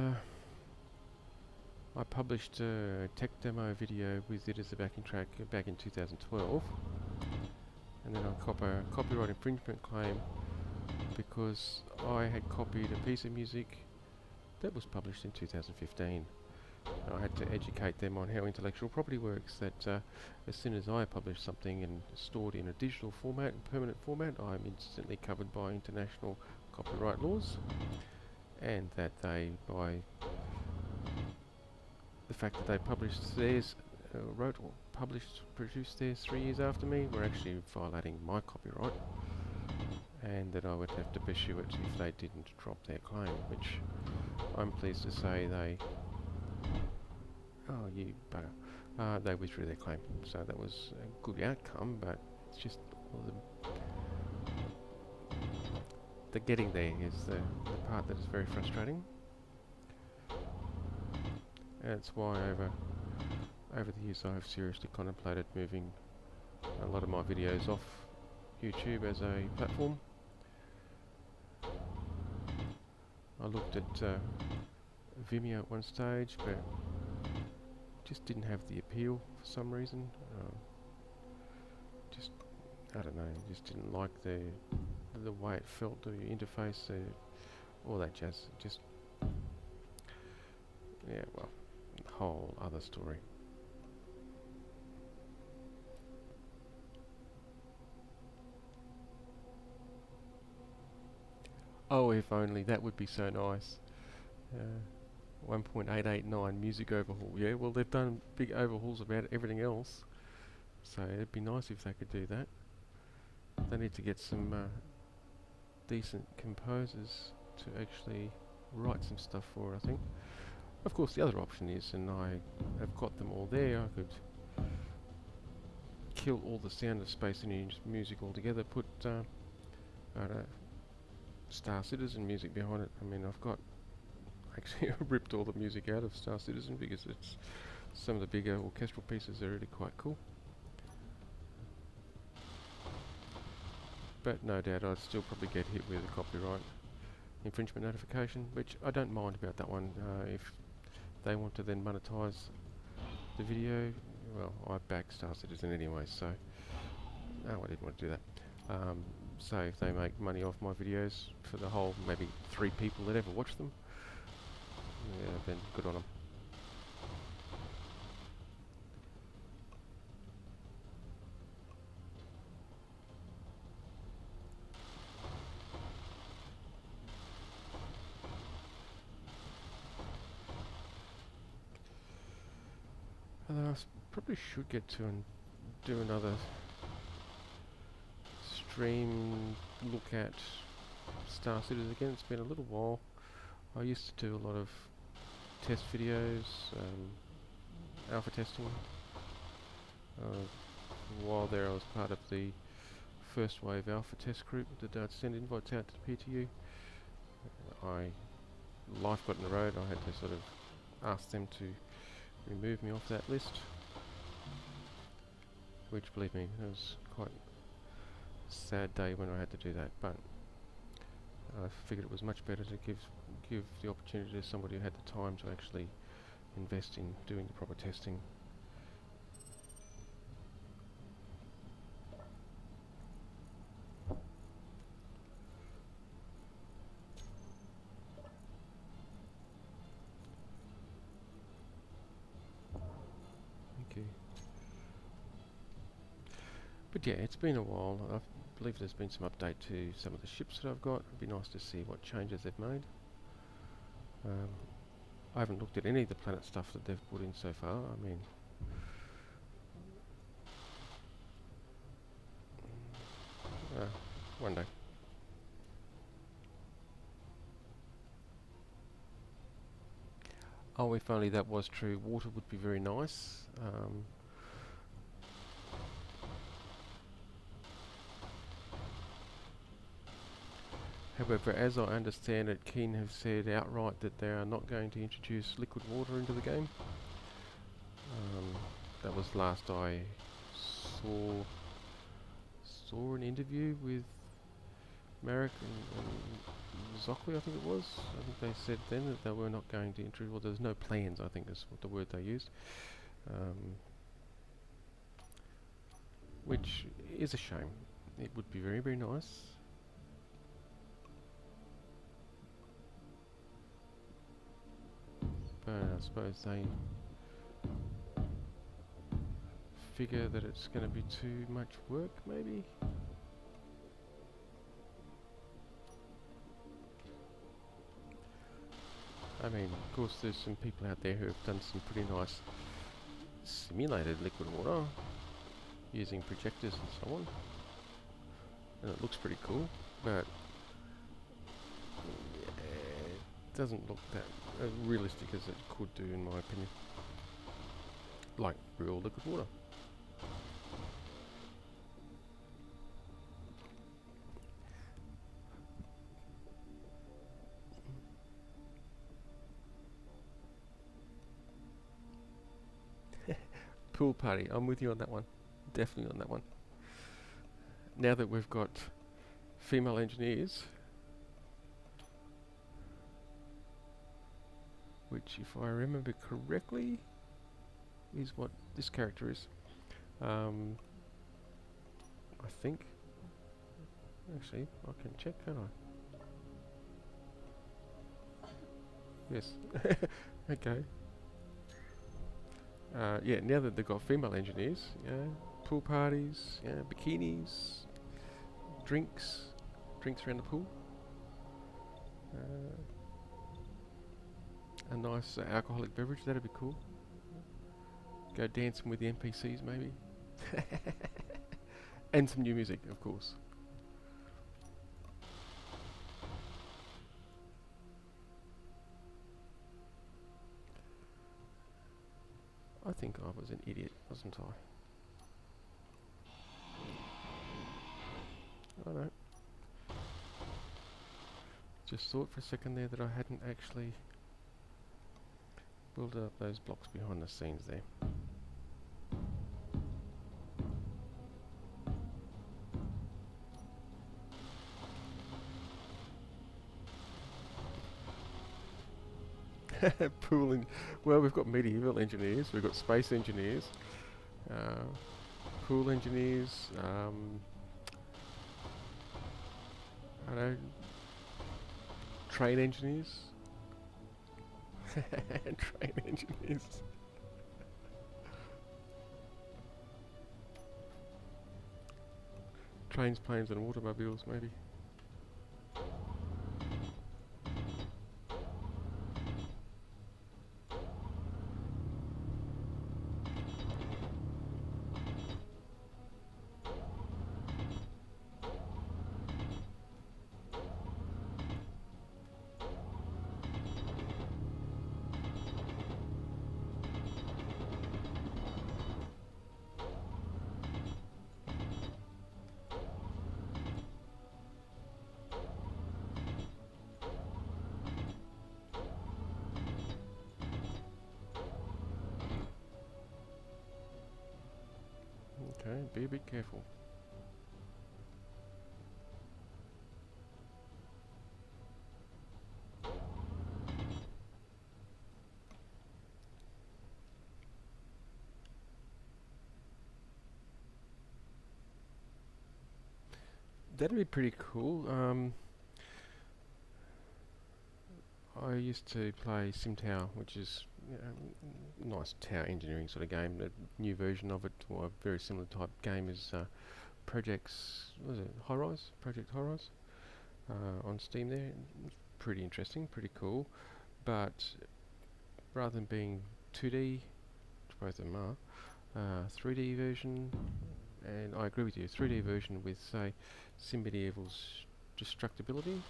I published a tech demo video with it as a backing track back in 2012. And then I cop a copyright infringement claim because I had copied a piece of music that was published in 2015. I had to educate them on how intellectual property works, that as soon as I publish something and stored in a digital format, permanent format, I'm instantly covered by international copyright laws, and that they, by the fact that they published theirs, wrote or produced theirs 3 years after me, were actually violating my copyright, and that I would have to pursue it if they didn't drop their claim, which I'm pleased to say they withdrew their claim. So that was a good outcome, but it's just the getting there is the part that is very frustrating. And it's why over the years I have seriously contemplated moving a lot of my videos off YouTube as a platform. I looked at Vimeo at one stage, but just didn't have the appeal for some reason. Just, I don't know, just didn't like the way it felt, the interface, all that jazz. Just, yeah, well, whole other story. Oh, if only, that would be so nice. 1.889 music overhaul. Yeah, well, they've done big overhauls about everything else, so it'd be nice if they could do that. They need to get some decent composers to actually write some stuff for it, I think. Of course, the other option is, and I have got them all there, I could kill all the sound of space and music altogether, put Star Citizen music behind it. I mean, I've got actually ripped all the music out of Star Citizen because it's some of the bigger orchestral pieces are really quite cool. But no doubt I'd still probably get hit with a copyright infringement notification, which I don't mind about that one. If they want to then monetize the video, well, I back Star Citizen anyway, so no, I didn't want to do that. So if they make money off my videos for the whole maybe 3 people that ever watch them, yeah, then good on them. I probably should get to and do another stream look at Star Citizen again. It's been a little while. I used to do a lot of test videos, alpha testing. While there I was part of the first wave alpha test group that I'd send invites out to the PTU. Life got in the road. I had to sort of ask them to remove me off that list, which, believe me, it was quite a sad day when I had to do that, but I figured it was much better to give the opportunity to somebody who had the time to actually invest in doing the proper testing. But yeah, it's been a while. I believe there's been some update to some of the ships that I've got. It'd be nice to see what changes they've made. Um, I haven't looked at any of the planet stuff that they've put in so far. I mean, one day. Oh, if only that was true. Water would be very nice. However, as I understand it, Keen have said outright that they are not going to introduce liquid water into the game. That was last I saw an interview with Merrick and Zockley, I think it was. I think they said then that they were not going to introduce, well, there's no plans, I think is what the word they used. Which is a shame. It would be very, very nice. But I suppose they figure that it's going to be too much work, maybe? I mean, of course there's some people out there who have done some pretty nice simulated liquid water using projectors and so on. And it looks pretty cool, but it doesn't look that realistic as it could do in my opinion. Like real liquid water. Pool party, I'm with you on that one. Definitely on that one. Now that we've got female engineers, which if I remember correctly is what this character is. I think. Actually, I can check, can't I? Yes. Okay. Yeah, now that they've got female engineers, pool parties, bikinis, drinks around the pool, a nice alcoholic beverage, that'd be cool. Go dancing with the NPCs maybe. And some new music, of course. I think I was an idiot, wasn't I? I know. Just thought for a second there that I hadn't actually built up those blocks behind the scenes there. Pooling. Well, we've got medieval engineers, we've got space engineers, pool engineers, I don't know, train engineers. Train engineers. Trains, planes and automobiles maybe. Okay, be a bit careful. That'd be pretty cool. I used to play SimTower, which is nice tower engineering sort of game. The new version of it, or a very similar type game, is was it High Rise? Project High Rise on Steam there. It's pretty interesting, pretty cool. But rather than being 2D, which both of them are, 3D version, and I agree with you, 3D version with, say, Sim Medieval's destructibility,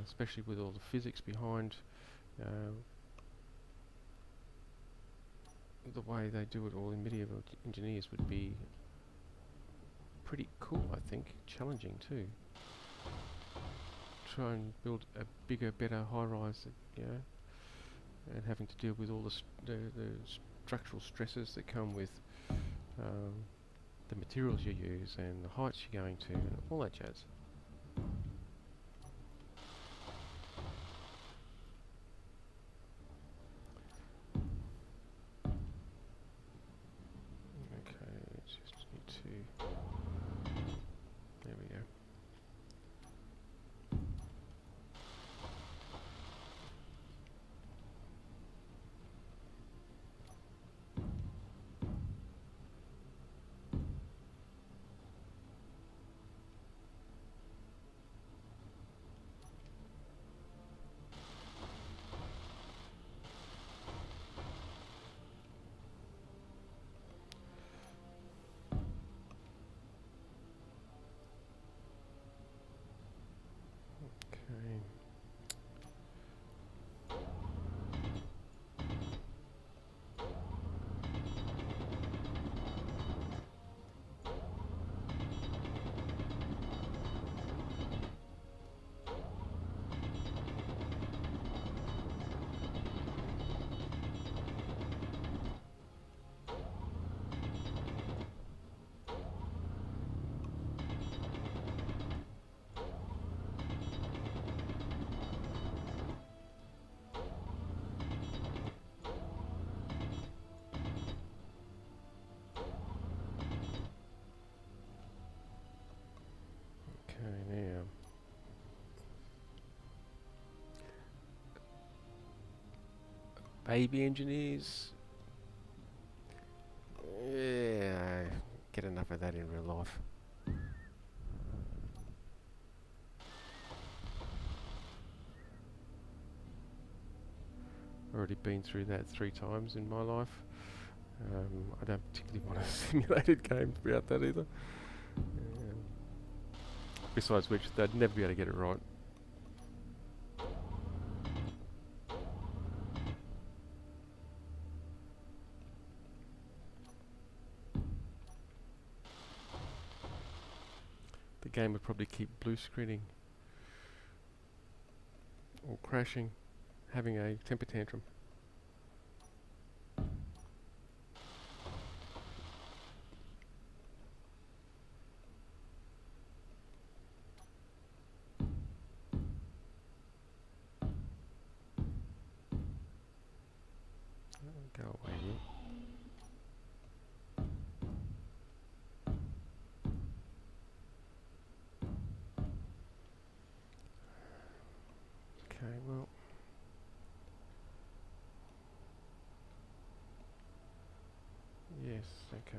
especially with all the physics behind the way they do it all in medieval engineers would be pretty cool, I think. Challenging too. Try and build a bigger, better high-rise, and having to deal with all the structural stresses that come with the materials you use and the heights you're going to and all that jazz. Okay, just need to... There we go. Okay. Now, baby engineers. Yeah, get enough of that in real life. Already been through that 3 times in my life. I don't particularly want a simulated game about that either. Besides which, they'd never be able to get it right. The game would probably keep blue screening or crashing, having a temper tantrum. Go away here. Okay, well. Yes, okay.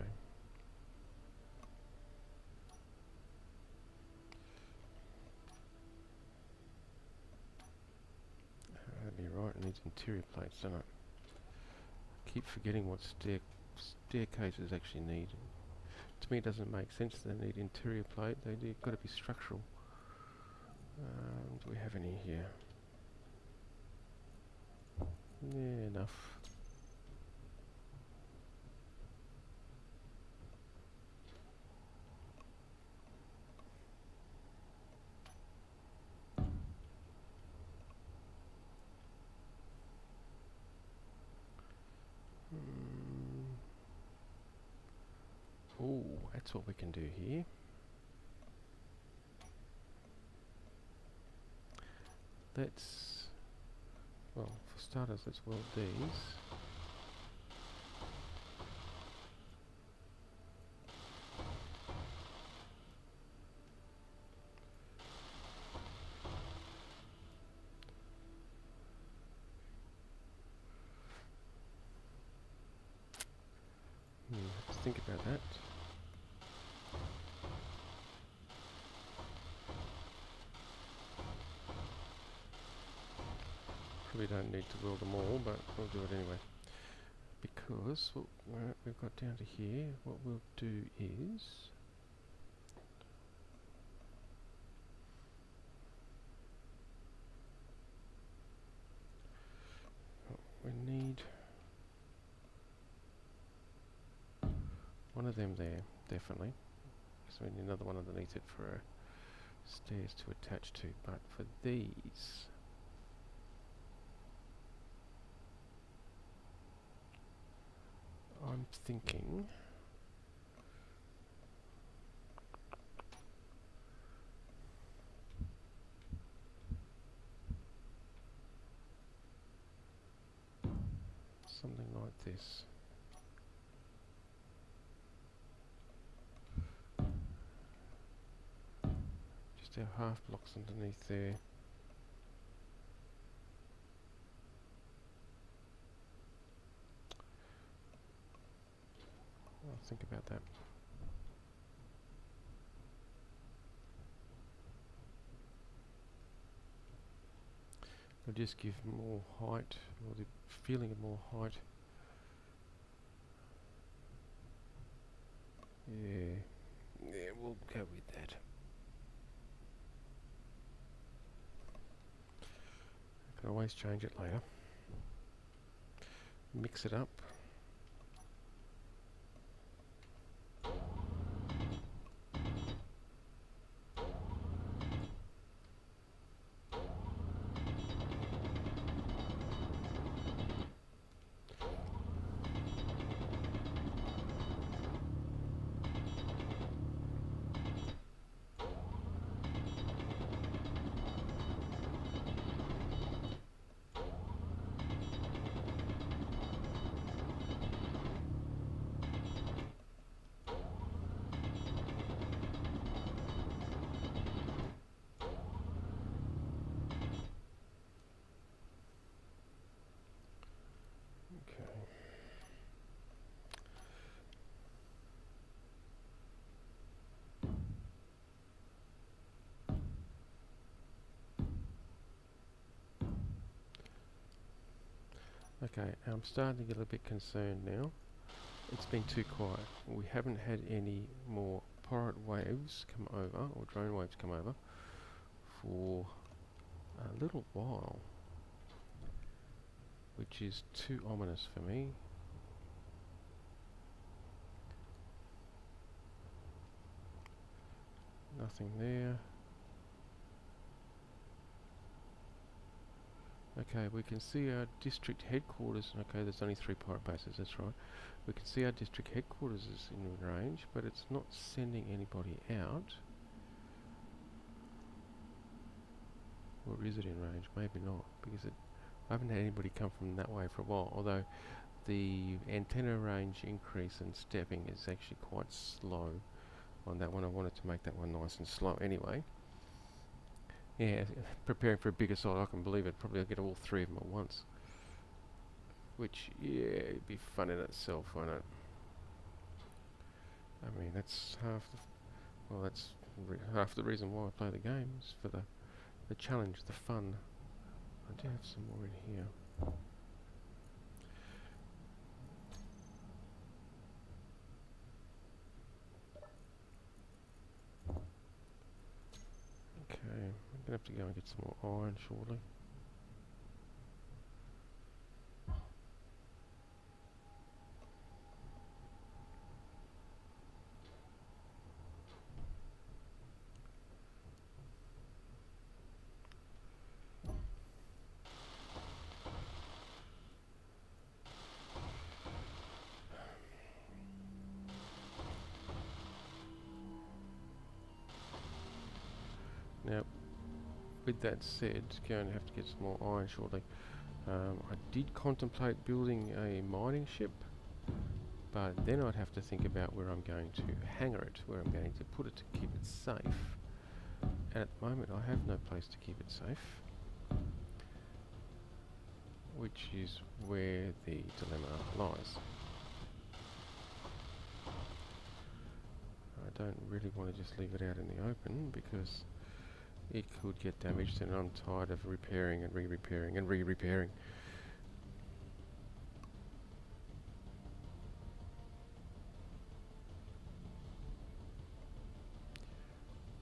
That'd be right, it needs interior plates, doesn't it? I keep forgetting what staircases actually need. To me it doesn't make sense they need interior plate, they've got to be structural. Do we have any here? Yeah, enough. Oh, that's what we can do here. Let's, well, for starters, let's weld these. think about that. Probably don't need to build them all, but we'll do it anyway. Because what we've got down to here, what we'll do is we need one of them there, definitely. So we need another one underneath it for stairs to attach to. But for these, I'm thinking something like this. Just our half blocks underneath there. I'll think about that. It'll just give more height, or the feeling of more height. Yeah, we'll go with that. I can always change it later. Mix it up. Okay, I'm starting to get a bit concerned now. It's been too quiet. We haven't had any more pirate waves come over, or drone waves come over, for a little while, which is too ominous for me. Nothing there. Okay, we can see our district headquarters. Okay, there's only 3 pirate bases, that's right. We can see our district headquarters is in range, but it's not sending anybody out. Or is it in range? Maybe not, because I haven't had anybody come from that way for a while, although the antenna range increase and stepping is actually quite slow on that one. I wanted to make that one nice and slow anyway. Yeah, preparing for a bigger site, I can believe it. Probably I'll get all 3 of them at once. Which, yeah, it'd be fun in itself, won't it? I mean, that's half the... Well, that's half the reason why I play the game, is for the challenge, the fun. I do have some more in here. Okay, I'm going to have to go and get some more iron shortly. Now, with that said, going to have to get some more iron shortly. I did contemplate building a mining ship, but then I'd have to think about where I'm going to hangar it, where I'm going to put it to keep it safe. And at the moment I have no place to keep it safe, which is where the dilemma lies. don't really want to just leave it out in the open because it could get damaged, and I'm tired of repairing and re-repairing and re-repairing.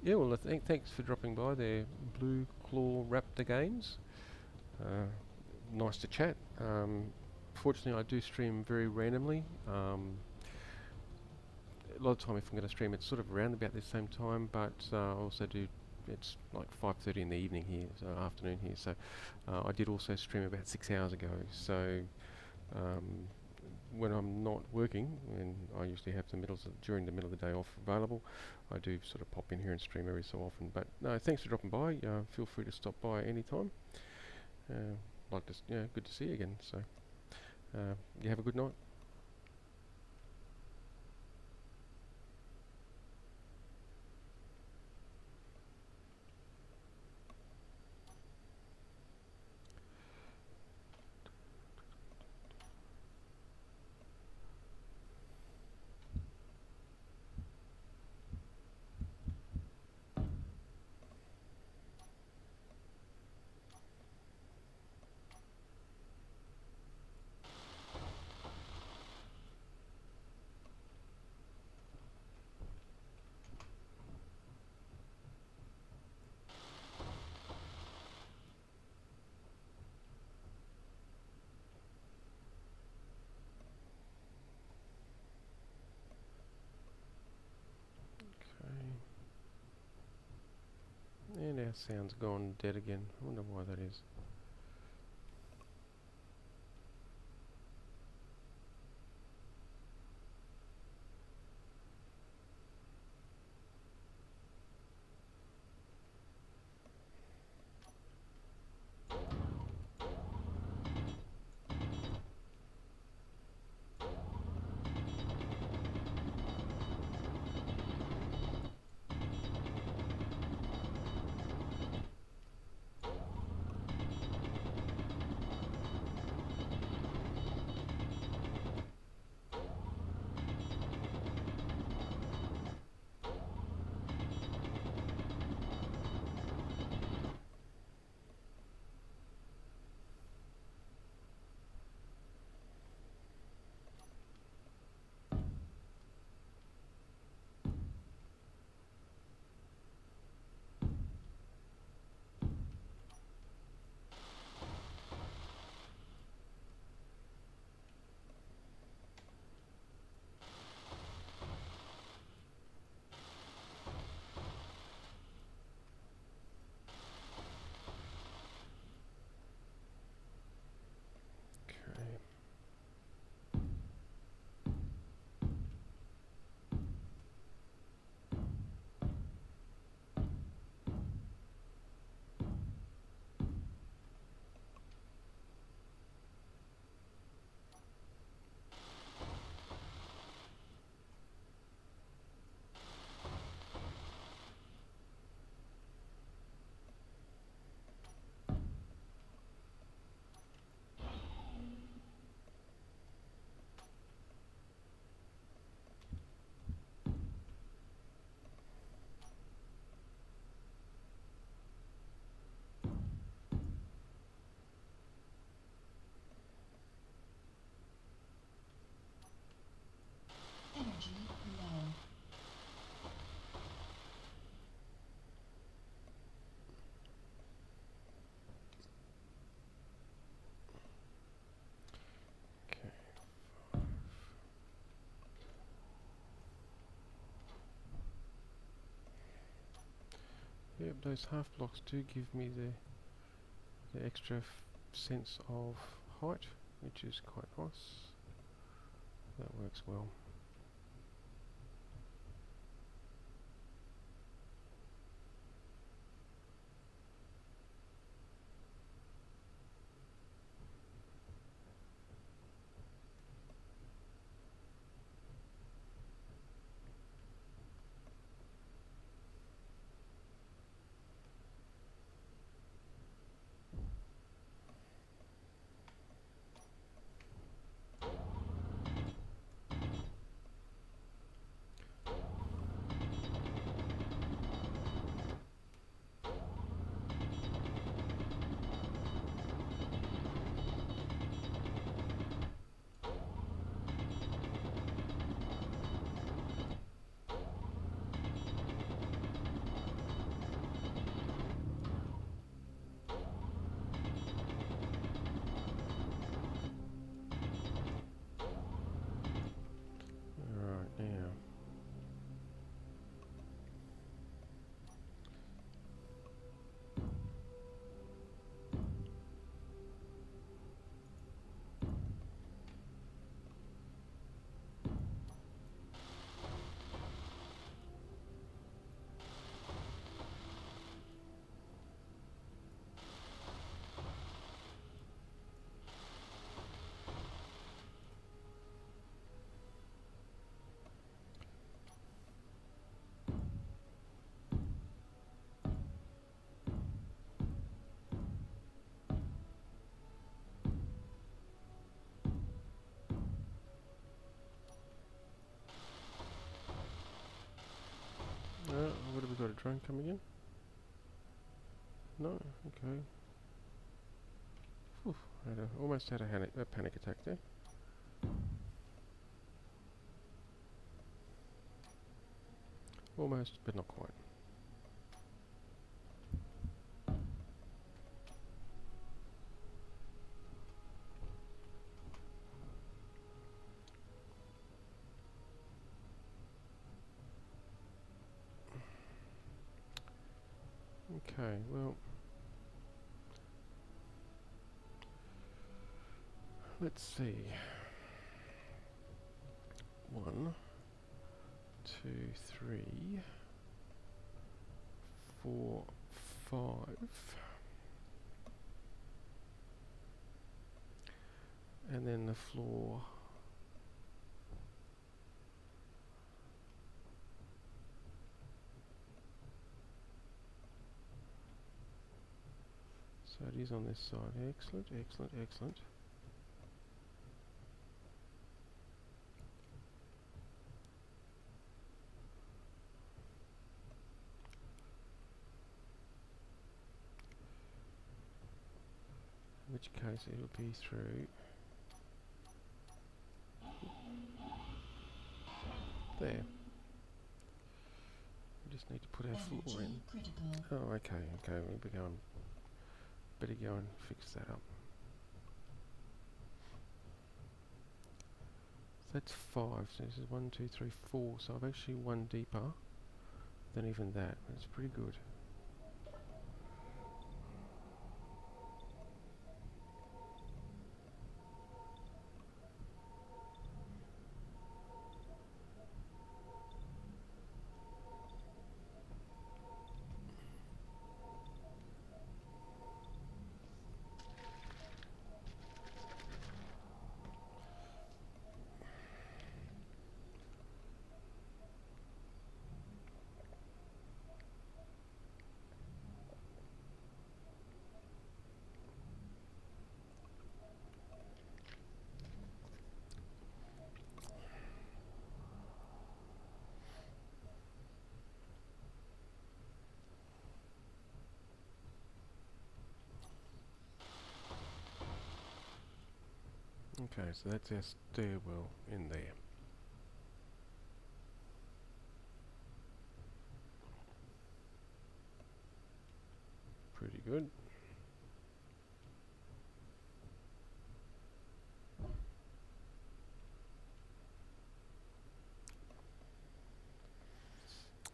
Yeah, well, thanks for dropping by there, Blue Claw Raptor Games. Nice to chat. Fortunately, I do stream very randomly. A lot of time, if I'm going to stream, it's sort of around about this same time, but I also do. It's like 5:30 in the evening here, so afternoon here. So I did also stream about 6 hours ago. So um, when I'm not working, and I usually have during the middle of the day off available, I do sort of pop in here and stream every so often. But no, thanks for dropping by. Feel free to stop by any time. Good to see you again. So you have a good night. And our sound's gone dead again. I wonder why that is. Okay. Energy low. Okay. Yep, those half blocks do give me the extra sense of height, which is quite nice. That works well. drone coming in? No? Okay. Oof, almost had a panic attack there. Almost, but not quite. Okay, well, let's see. 1, 2, 3, 4, 5. And then the floor. So it is on this side. Excellent, excellent, excellent. In which case it'll be through there. We just need to put our floor in. Critical. Oh, okay, okay. Better go and fix that up. So that's 5. So this is 1, 2, 3, 4. So I've actually one deeper than even that. That's pretty good. Okay, so that's our stairwell in there. Pretty good.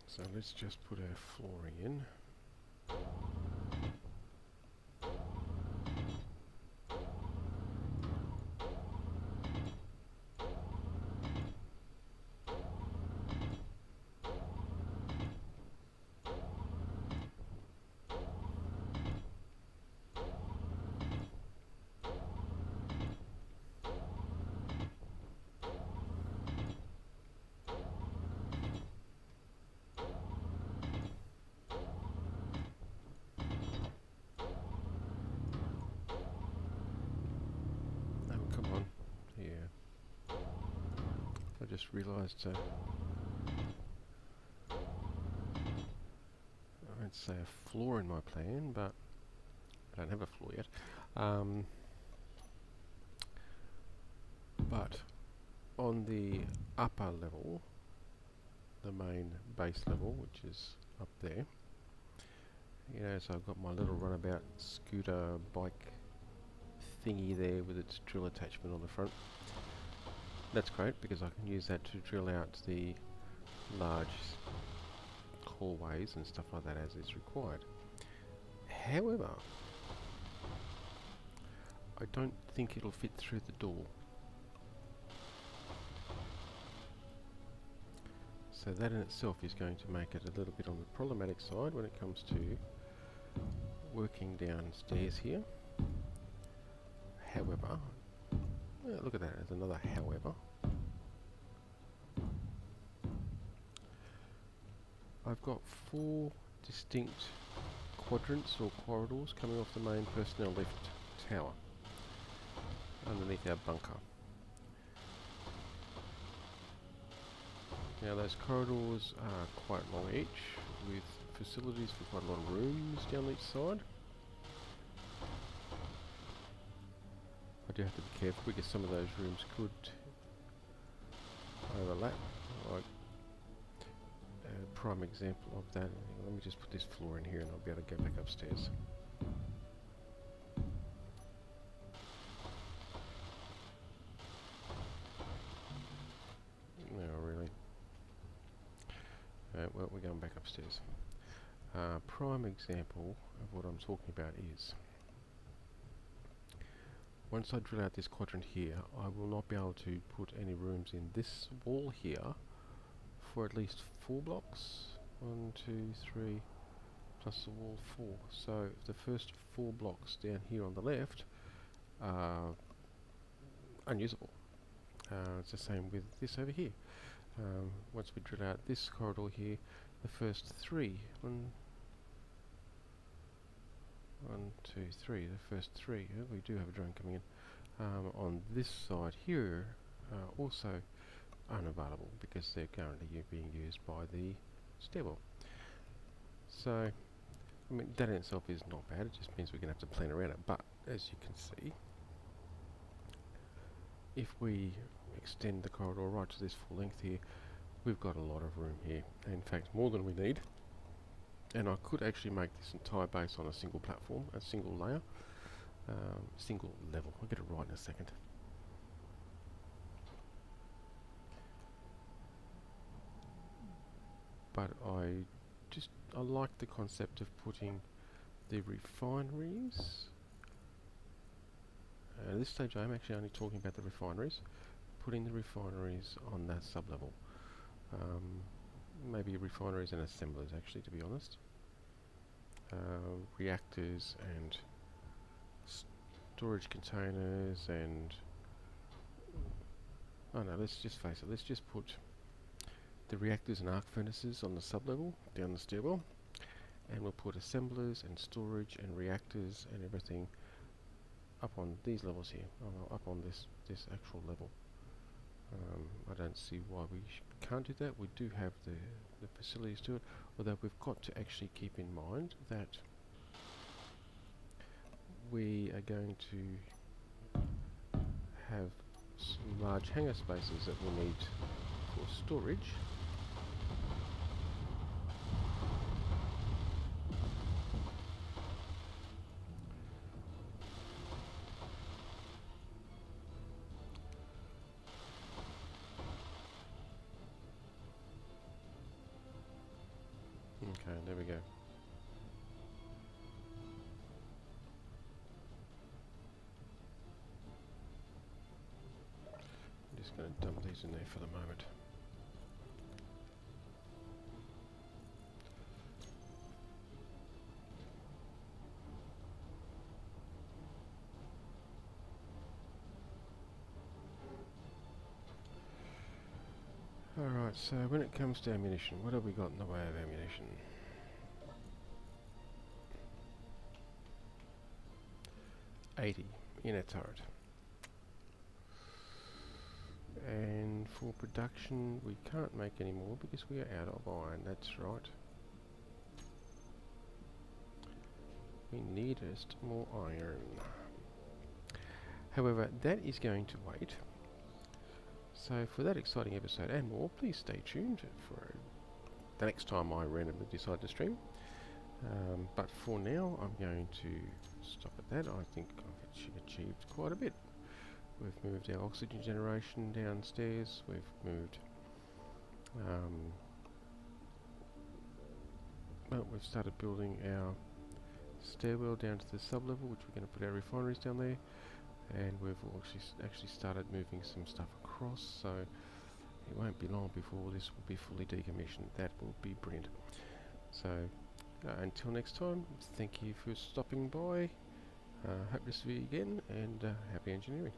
So let's just put our flooring in. Come on. Yeah. I just realised I won't say a floor in my plan, but I don't have a floor yet. But on the upper level, the main base level, which is up there, you know, so I've got my little runabout scooter bike thingy there with its drill attachment on the front. That's great because I can use that to drill out the large hallways and stuff like that as is required. However, I don't think it'll fit through the door. So that in itself is going to make it a little bit on the problematic side when it comes to working downstairs here. However, look at that, there's another however. I've got 4 distinct quadrants or corridors coming off the main personnel lift tower underneath our bunker. Now those corridors are quite long each, with facilities for quite a lot of rooms down each side. I do have to be careful because some of those rooms could overlap. Like a prime example of that, let me just put this floor in here and I'll be able to go back upstairs. No, really. Well, we're going back upstairs. Prime example of what I'm talking about is, once I drill out this quadrant here, I will not be able to put any rooms in this wall here for at least 4 blocks. 1, 2, 3, plus the wall 4. So the first 4 blocks down here on the left are unusable. It's the same with this over here. Once we drill out this corridor here, the first 3, 1, 2, 3, the first 3, we do have a drone coming in, on this side here also unavailable because they're currently being used by the stairwell. So, I mean, that in itself is not bad, it just means we're going to have to plan around it, but as you can see, if we extend the corridor right to this full length here, we've got a lot of room here, in fact more than we need. And I could actually make this entire base on a single platform, a single layer, single level. I'll get it right in a second. But I like the concept of putting the refineries. At this stage I'm actually only talking about the refineries. Putting the refineries on that sub-level. Maybe refineries and assemblers actually, to be honest. Reactors and storage containers and... oh no, let's just face it, let's just put the reactors and arc furnaces on the sub-level, down the stairwell, and we'll put assemblers and storage and reactors and everything up on these levels here, up on this actual level. I don't see why we can't do that. We do have the facilities to it, although we've got to actually keep in mind that we are going to have some large hangar spaces that we'll need for storage. Okay, there we go. I'm just going to dump these in there for the moment. Alright, so when it comes to ammunition, what have we got in the way of ammunition? $80 in a turret. And for production, we can't make any more because we are out of iron, that's right. We needest more iron. However, that is going to wait. So for that exciting episode and more, please stay tuned for the next time I randomly decide to stream. But for now, I'm going to stop at that. I think I've achieved quite a bit. We've moved our oxygen generation downstairs. We've moved... well, we've started building our stairwell down to the sub-level, which we're going to put our refineries down there. And we've actually started moving some stuff across, so it won't be long before this will be fully decommissioned. That will be brilliant. So until next time, thank you for stopping by. Hope to see you again, and happy engineering.